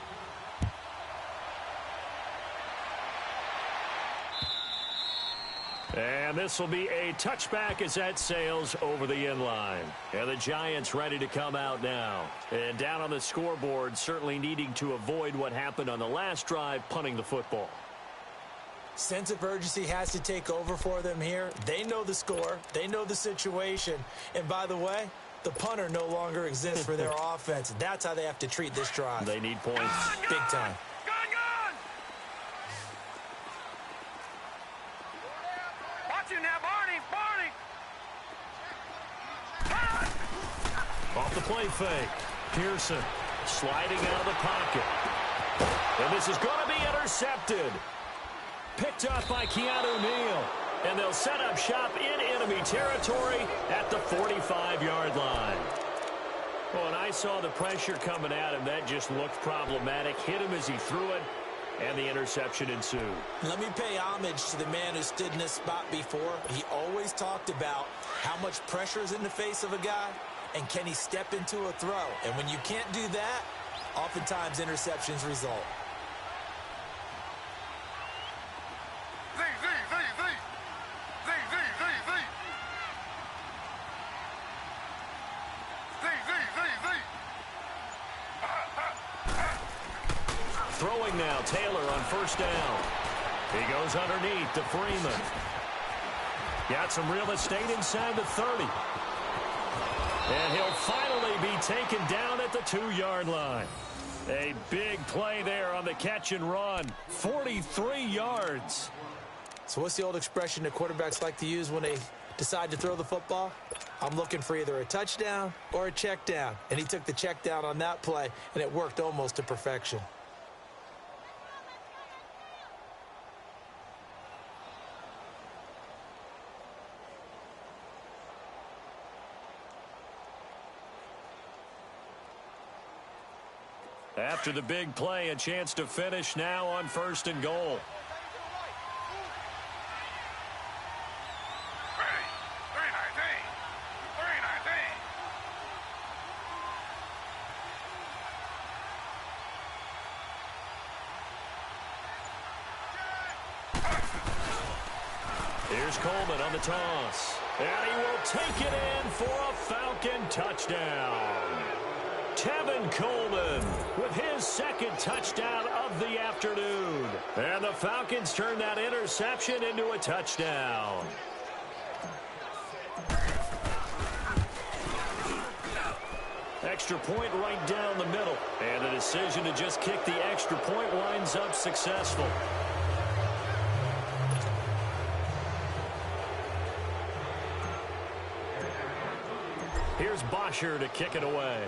And this will be a touchback as that sails over the end line. And the Giants ready to come out now. And down on the scoreboard, certainly needing to avoid what happened on the last drive, punting the football. Sense of urgency has to take over for them here. They know the score. They know the situation. And by the way, the punter no longer exists for their offense. That's how they have to treat this drive. They need points. Big time. Watch you now, Barney. Off the play fake. Pearson sliding out of the pocket. And this is going to be intercepted. Picked up by Keanu Neal. And they'll set up shop in enemy territory at the 45-yard line. Well, and I saw the pressure coming at him. That just looked problematic. Hit him as he threw it, and the interception ensued. Let me pay homage to the man who stood in this spot before. He always talked about how much pressure is in the face of a guy, and can he step into a throw. And when you can't do that, oftentimes interceptions result. Throwing now, Taylor on first down. He goes underneath to Freeman. Got some real estate inside the 30. And he'll finally be taken down at the 2-yard line. A big play there on the catch and run. 43 yards. So what's the old expression that quarterbacks like to use when they decide to throw the football? I'm looking for either a touchdown or a check down. And he took the check down on that play, and it worked almost to perfection. After the big play, a chance to finish now on 1st and goal. Here's Coleman on the toss. And he will take it in for a Falcon touchdown. Tevin Coleman with his 2nd touchdown of the afternoon. And the Falcons turn that interception into a touchdown. Extra point right down the middle. And the decision to just kick the extra point winds up successful. Here's Bosher to kick it away.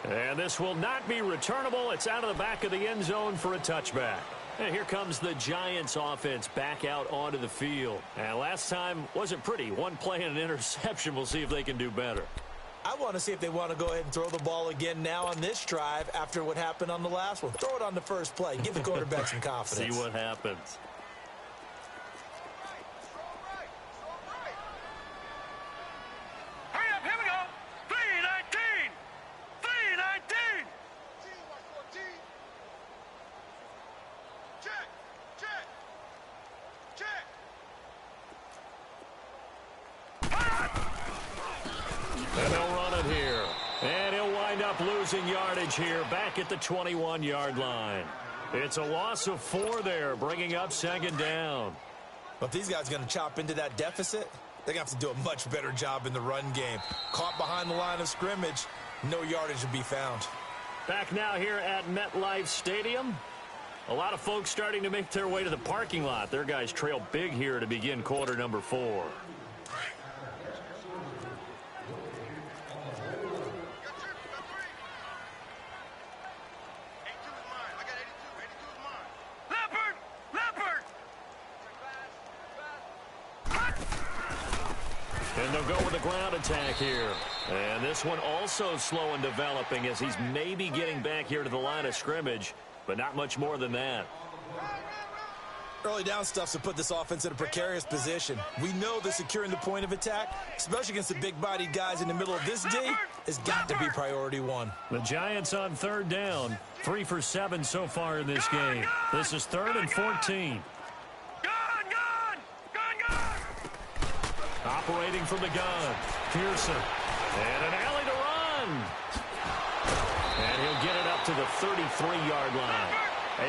And this will not be returnable. It's out of the back of the end zone for a touchback. And here comes the Giants offense back out onto the field. And last time wasn't pretty. One play and an interception. We'll see if they can do better. I want to see if they want to go ahead and throw the ball again now on this drive after what happened on the last one. Throw it on the first play. Give the quarterback some confidence. See what happens. And they'll run it here. And he'll wind up losing yardage here back at the 21-yard line. It's a loss of 4 there, bringing up 2nd down. But if these guys are going to chop into that deficit, they're going to have to do a much better job in the run game. Caught behind the line of scrimmage, no yardage to be found. Back now here at MetLife Stadium. A lot of folks starting to make their way to the parking lot. Their guys trail big here to begin quarter number 4. And they'll go with a ground attack here. And this one also slow in developing as he's maybe getting back here to the line of scrimmage, but not much more than that. Early down stuff's to put this offense in a precarious position. We know that securing the point of attack, especially against the big-bodied guys in the middle of this D, has got to be priority 1. The Giants on 3rd down. 3 for 7 so far in this game. This is 3rd and 14. Operating from the gun. Pearson. And an alley to run. And he'll get it up to the 33-yard line.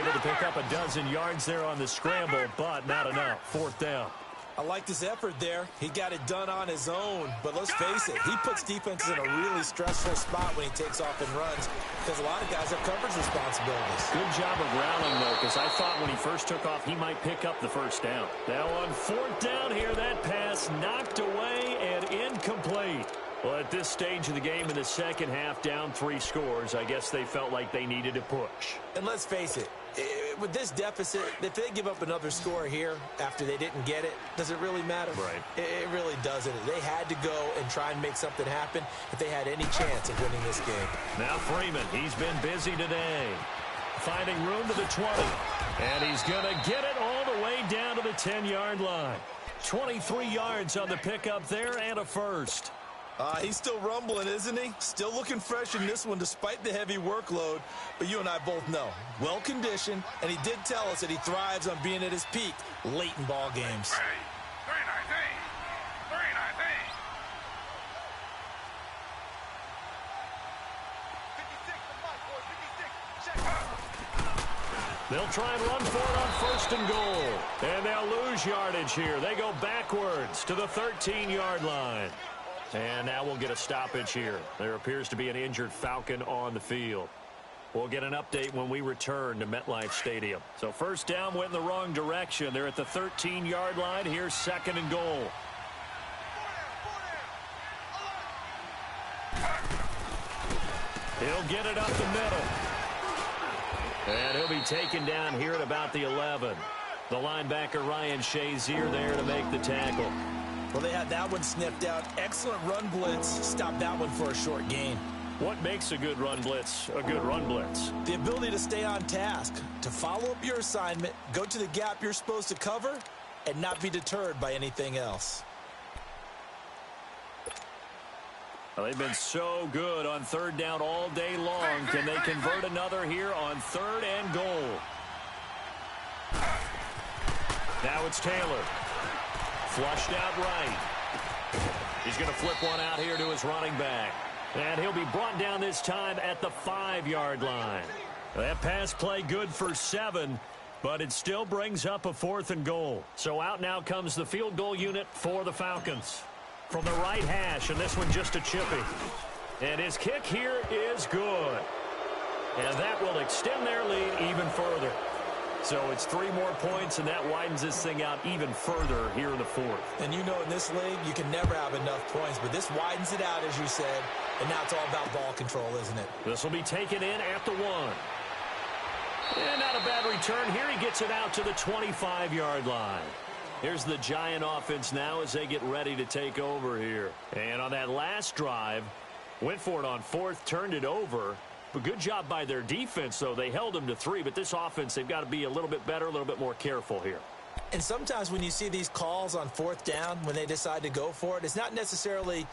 Able to pick up a dozen yards there on the scramble, but not enough. 4th down. I liked his effort there. He got it done on his own. But let's face it, he puts defenses in a really stressful spot when he takes off and runs because a lot of guys have coverage responsibilities. Good job of rallying, though, because I thought when he first took off, he might pick up the 1st down. Now on 4th down here, that pass knocked away and incomplete. Well, at this stage of the game in the 2nd half, down 3 scores, I guess they felt like they needed to push. And let's face it, with this deficit, if they give up another score here after they didn't get it, does it really matter? Right. It really doesn't. They had to go and try and make something happen if they had any chance of winning this game. Now Freeman, he's been busy today. Finding room to the 20. And he's going to get it all the way down to the 10-yard line. 23 yards on the pickup there and a first. He's still rumbling, isn't he? Still looking fresh in this one despite the heavy workload. But you and I both know, well-conditioned, and he did tell us that he thrives on being at his peak late in ball games. They'll try and run for it on first and goal. And they'll lose yardage here. They go backwards to the 13-yard line. And now we'll get a stoppage here. There appears to be an injured Falcon on the field. We'll get an update when we return to MetLife Stadium. So first down went in the wrong direction. They're at the 13-yard line. Here's second and goal. He'll get it up the middle. And he'll be taken down here at about the 11. The linebacker Ryan Shazier there to make the tackle. Well, they had that one sniffed out. Excellent run blitz. Stopped that one for a short gain. What makes a good run blitz a good run blitz? The ability to stay on task, to follow up your assignment, go to the gap you're supposed to cover, and not be deterred by anything else. Well, they've been so good on third down all day long. Can they convert another here on third and goal? Now it's Taylor. Flushed out right. He's going to flip one out here to his running back. And he'll be brought down this time at the 5-yard line. That pass play good for 7, but it still brings up a 4th and goal. So out now comes the field goal unit for the Falcons. From the right hash, and this one just a chippy. And his kick here is good. And that will extend their lead even further. So it's 3 more points, and that widens this thing out even further here in the 4th. And you know in this league, you can never have enough points, but this widens it out, as you said. And now it's all about ball control, isn't it? This will be taken in at the 1. And not a bad return here. He gets it out to the 25-yard line. Here's the Giant offense now as they get ready to take over here. And on that last drive, went for it on 4th, turned it over. But good job by their defense, though. They held them to 3, but this offense, they've got to be a little bit better, a little bit more careful here. And sometimes when you see these calls on 4th down, when they decide to go for it, it's not necessarily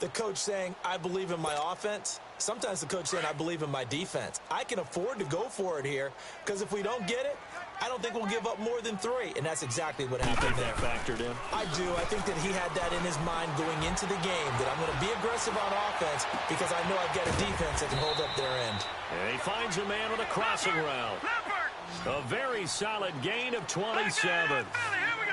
the coach saying, I believe in my offense. Sometimes the coach saying, I believe in my defense. I can afford to go for it here because if we don't get it, I don't think we'll give up more than 3. And that's exactly what happened there. You think that factored in? I do. I think that he had that in his mind going into the game, that I'm going to be aggressive on offense because I know I've got a defense that can hold up their end. And he finds a man with a crossing route. A very solid gain of 27.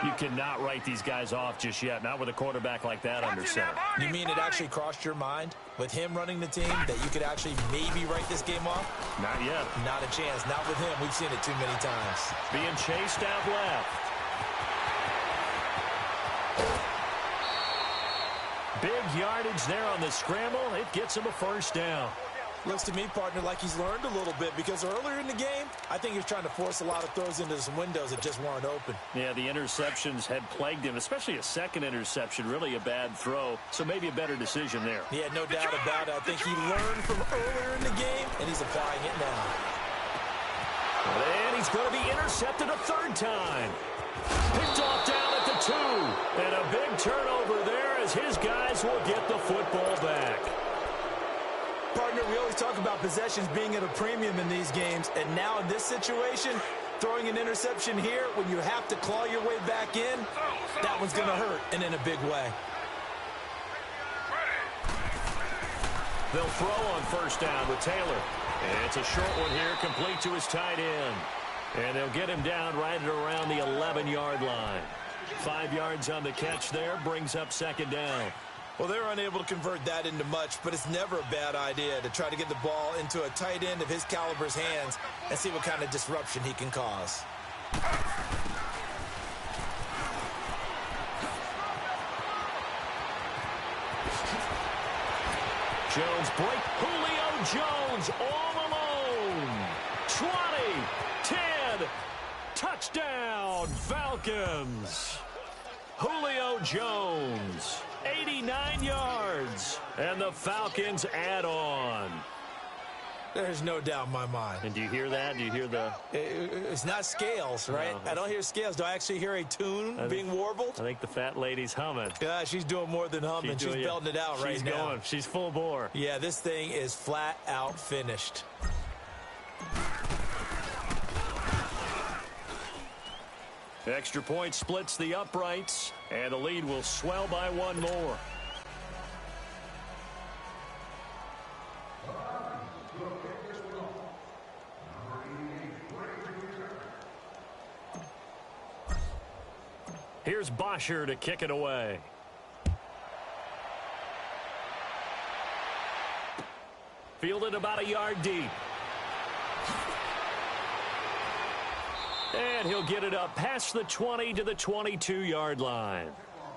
You cannot write these guys off just yet, not with a quarterback like that under center. You mean it actually crossed your mind with him running the team that you could actually maybe write this game off? Not yet. Not a chance. Not with him. We've seen it too many times. Being chased out left. Big yardage there on the scramble. It gets him a first down. Looks to me, partner, like he's learned a little bit because earlier in the game, I think he was trying to force a lot of throws into some windows that just weren't open. Yeah, the interceptions had plagued him, especially a second interception, really a bad throw. So maybe a better decision there. Yeah, no doubt about it. I think he learned from earlier in the game, and he's applying it now. And he's going to be intercepted a 3rd time. Picked off down at the 2. And a big turnover there as his guys will get the football back. Partner, we always talk about possessions being at a premium in these games, and now in this situation, throwing an interception here when you have to claw your way back in, that one's going to hurt, and in a big way. They'll throw on first down with Taylor. And it's a short one here, complete to his tight end. And they'll get him down right at around the 11-yard line. 5 yards on the catch there, brings up 2nd down. Well, they're unable to convert that into much, but it's never a bad idea to try to get the ball into a tight end of his caliber's hands and see what kind of disruption he can cause. Jones break. Julio Jones all alone. 20, 10, touchdown Falcons. Julio Jones, 89 yards, and the Falcons add on. There's no doubt in my mind. And do you hear that? Do you hear the... It's not scales, right? No. I don't hear scales. Do I actually hear a tune being warbled? I think the fat lady's humming. Yeah, she's doing more than humming. She's belting it out right now. She's going. She's full bore. Yeah, this thing is flat out finished. Extra point splits the uprights, and the lead will swell by 1 more. Here's Bosher to kick it away. Fielded about a yard deep. And he'll get it up past the 20 to the 22-yard line.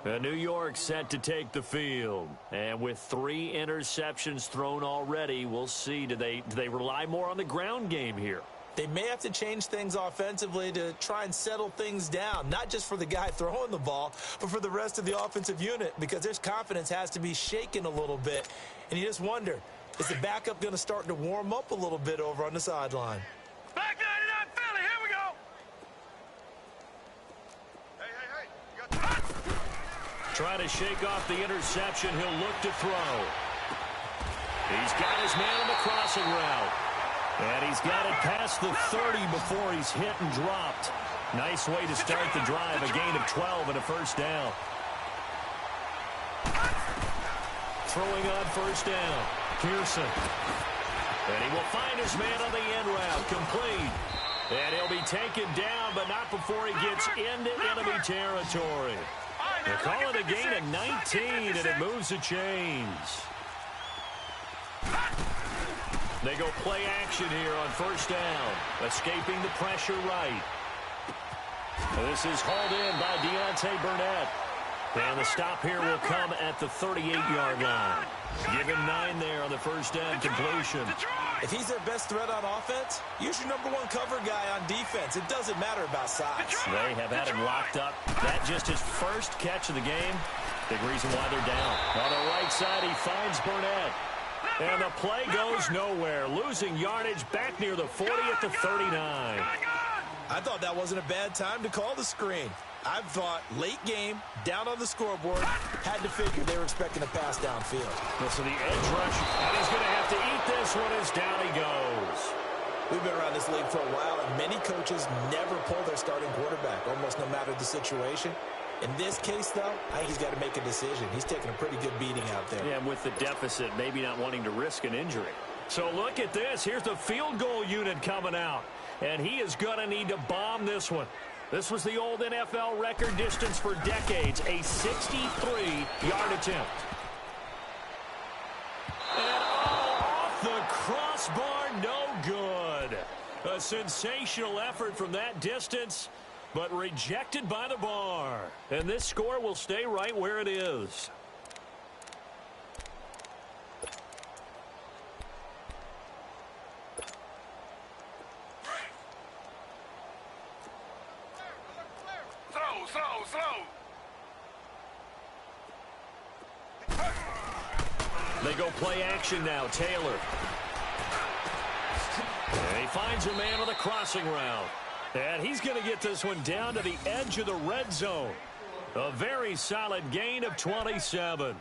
New York set to take the field. And with 3 interceptions thrown already, we'll see. Do they rely more on the ground game here? They may have to change things offensively to try and settle things down, not just for the guy throwing the ball, but for the rest of the offensive unit, because their confidence has to be shaken a little bit. And you just wonder, is the backup going to start to warm up a little bit over on the sideline? Back 99 Philly, here we go. Hey. You got the Trying to shake off the interception. He'll look to throw. He's got his man on the crossing route. And he's got it past the 30 before he's hit and dropped. Nice way to start the drive. A gain of 12 and a first down. Throwing on first down. Pearson. And he will find his man on the end route. Complete. And he'll be taken down, but not before he gets into enemy territory. They call it a gain of 19, and it moves the chains. They go play action here on first down. Escaping the pressure right. This is hauled in by Deontay Burnett. And the stop here will come at the 38-yard line. Give him 9 there on the first down completion. If he's their best threat on offense, use your number 1 cover guy on defense. It doesn't matter about size. They have had him locked up. That just his first catch of the game. Big reason why they're down. On the right side, he finds Burnett. And the play goes nowhere. Losing yardage back near the 40 at the 39. I thought that wasn't a bad time to call the screen. I thought late game, down on the scoreboard, had to figure they were expecting a pass downfield. Listen, the edge rush, and he's going to have to eat this one as down he goes. We've been around this league for a while, and many coaches never pull their starting quarterback, almost no matter the situation. In this case, though, I think he's got to make a decision. He's taking a pretty good beating out there. Yeah, with the deficit, maybe not wanting to risk an injury. So look at this. Here's the field goal unit coming out. And he is going to need to bomb this one. This was the old NFL record distance for decades, a 63-yard attempt. And off the crossbar, no good. A sensational effort from that distance, but rejected by the bar. And this score will stay right where it is. They go play action now. Taylor. And he finds a man on the crossing route. And he's going to get this one down to the edge of the red zone. A very solid gain of 27.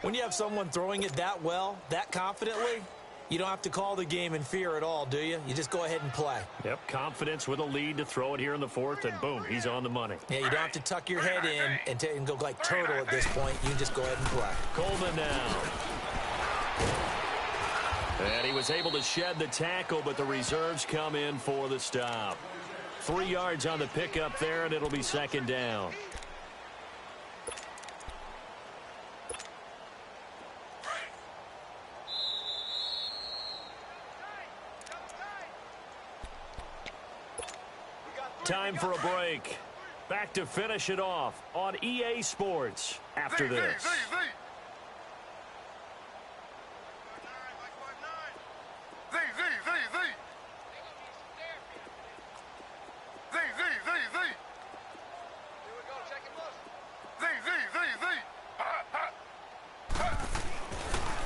When you have someone throwing it that well, that confidently, you don't have to call the game in fear at all, do you? You just go ahead and play. Yep, confidence with a lead to throw it here in the fourth, and boom, he's on the money. Yeah, you don't have to tuck your head in and go like turtle at this point. You just go ahead and play. Coleman now. And he was able to shed the tackle, but the reserves come in for the stop. 3 yards on the pickup there, and it'll be second down. Time for a break. Back to finish it off on EA Sports after this.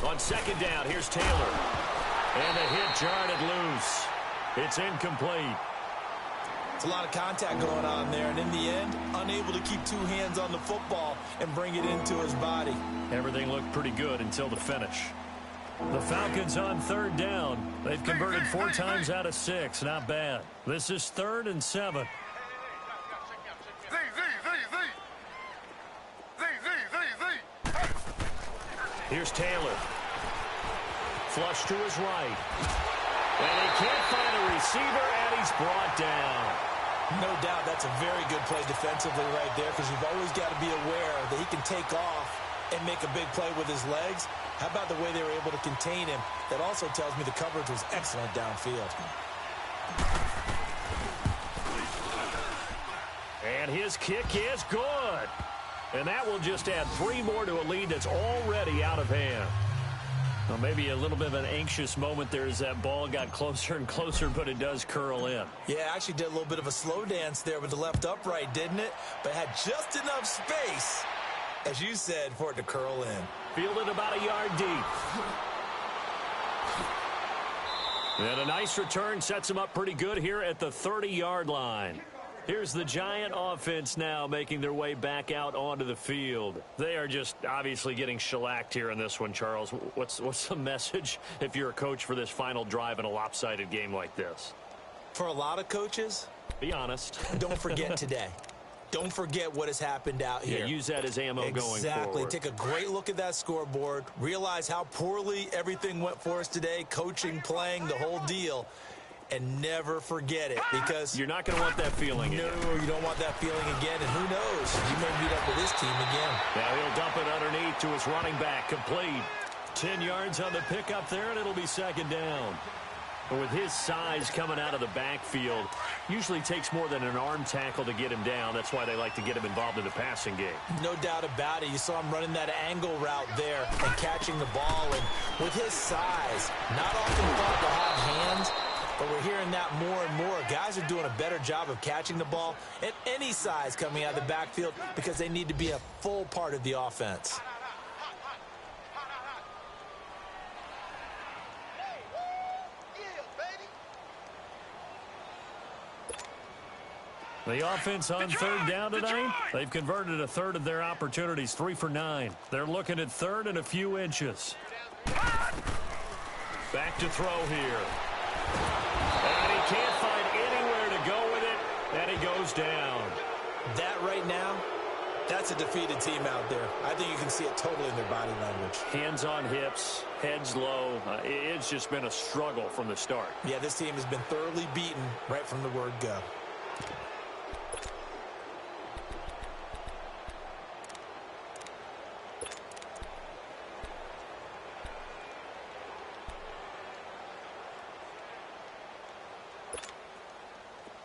On second down, here's Taylor. And the hit jarred it loose. It's incomplete. It's a lot of contact going on there, and in the end, unable to keep 2 hands on the football and bring it into his body. Everything looked pretty good until the finish. The Falcons on third down. They've converted 4 times out of 6. Not bad. This is 3rd and 7. Here's Taylor. Flush to his right. And he can't find a receiver, and he's brought down. No doubt that's a very good play defensively right there, because you've always got to be aware that he can take off and make a big play with his legs. How about the way they were able to contain him? That also tells me the coverage was excellent downfield. And his kick is good. And that will just add 3 more to a lead that's already out of hand. Well, maybe a little bit of an anxious moment there as that ball got closer and closer, but it does curl in. Yeah, actually did a little bit of a slow dance there with the left upright, didn't it? But had just enough space, as you said, for it to curl in. Fielded about a yard deep. And a nice return sets him up pretty good here at the 30-yard line. Here's the Giant offense now making their way back out onto the field. They are just obviously getting shellacked here in this one, Charles. What's the message if you're a coach for this final drive in a lopsided game like this? For a lot of coaches, be honest. Don't forget today. Don't forget what has happened out here. Yeah, use that as ammo going forward. Exactly. Take a great look at that scoreboard. Realize how poorly everything went for us today. Coaching, playing, the whole deal. And never forget it, because you're not going to want that feeling again. No, you don't want that feeling again. And who knows? You may meet up with this team again. Now he'll dump it underneath to his running back. Complete. 10 yards on the pickup there, and it'll be second down. But with his size coming out of the backfield, usually takes more than an arm tackle to get him down. That's why they like to get him involved in the passing game. No doubt about it. You saw him running that angle route there and catching the ball. And with his size, not often thought to have hands, but we're hearing that more and more. Guys are doing a better job of catching the ball at any size coming out of the backfield, because they need to be a full part of the offense. The offense on third down tonight, they've converted a third of their opportunities, 3 for 9. They're looking at third and a few inches. Back to throw here. And he can't find anywhere to go with it, and he goes down. That right now, that's a defeated team out there. I think you can see it totally in their body language. Hands on hips, heads low. It's just been a struggle from the start. Yeah, this team has been thoroughly beaten right from the word go.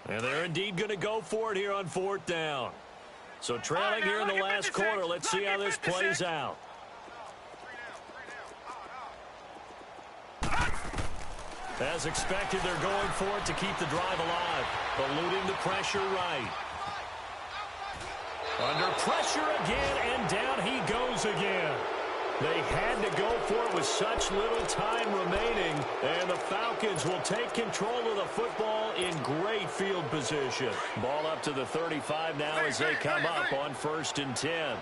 And they're indeed going to go for it here on fourth down. So trailing here in the last quarter. Let's see how this plays out. As expected, they're going for it to keep the drive alive. Eluding the pressure right. Under pressure again, and down he goes again. They had to go for it with such little time remaining, and the Falcons will take control of the football in great field position. Ball up to the 35 now as they come up on 1st and 10.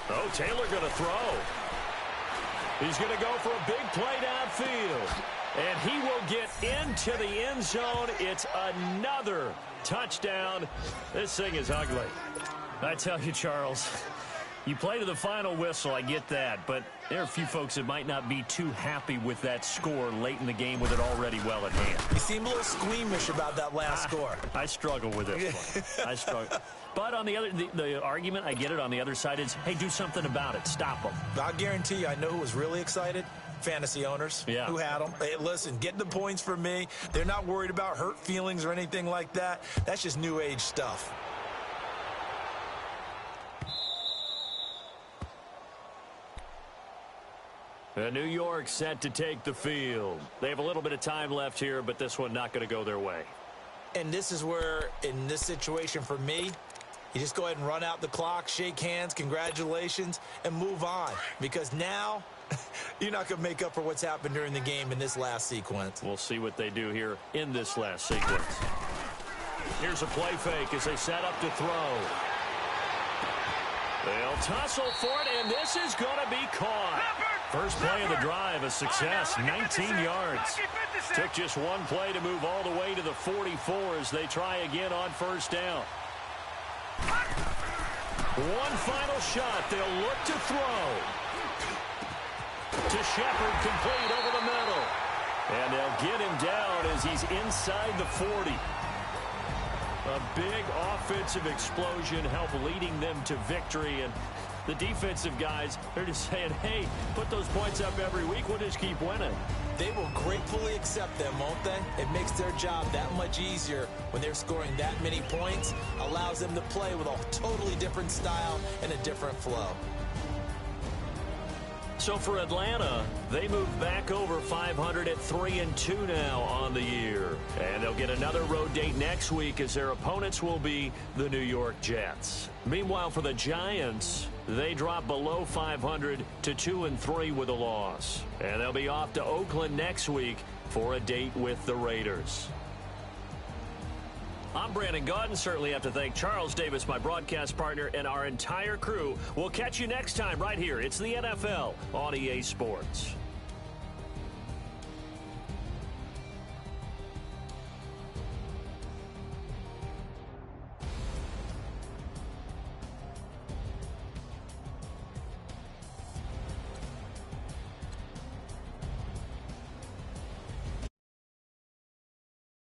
Oh, Taylor going to throw. He's going to go for a big play downfield. And he will get into the end zone. It's another touchdown. This thing is ugly. I tell you, Charles, you play to the final whistle, I get that. But there are a few folks that might not be too happy with that score late in the game with it already well at hand. You seem a little squeamish about that last score. I struggle with this one. I struggle. But on the argument, I get it, on the other side is, hey, do something about it. Stop them. I'll guarantee you, I know who was really excited. Fantasy owners who had them. Hey, listen, get the points for me. They're not worried about hurt feelings or anything like that. That's just new age stuff. New York set to take the field. They have a little bit of time left here, but this one not going to go their way. And this is where, in this situation for me, you just go ahead and run out the clock, shake hands, congratulations, and move on. Because now, you're not going to make up for what's happened during the game in this last sequence. We'll see what they do here in this last sequence. Here's a play fake as they set up to throw. They'll tussle for it, and this is going to be caught. First play of the drive, a success, 19 yards. Took just one play to move all the way to the 44 as they try again on 1st down. One final shot. They'll look to throw. To Shepard, complete over the middle. And they'll get him down as he's inside the 40. A big offensive explosion helped leading them to victory. And the defensive guys, they're just saying, hey, put those points up every week. We'll just keep winning. They will gratefully accept them, won't they? It makes their job that much easier when they're scoring that many points. Allows them to play with a totally different style and a different flow. So for Atlanta, they move back over 500 at 3-2 now on the year. And they'll get another road date next week as their opponents will be the New York Jets. Meanwhile, for the Giants, they drop below 500 to 2-3 with a loss. And they'll be off to Oakland next week for a date with the Raiders. I'm Brandon Gaudin. Certainly have to thank Charles Davis, my broadcast partner, and our entire crew. We'll catch you next time right here. It's the NFL on EA Sports.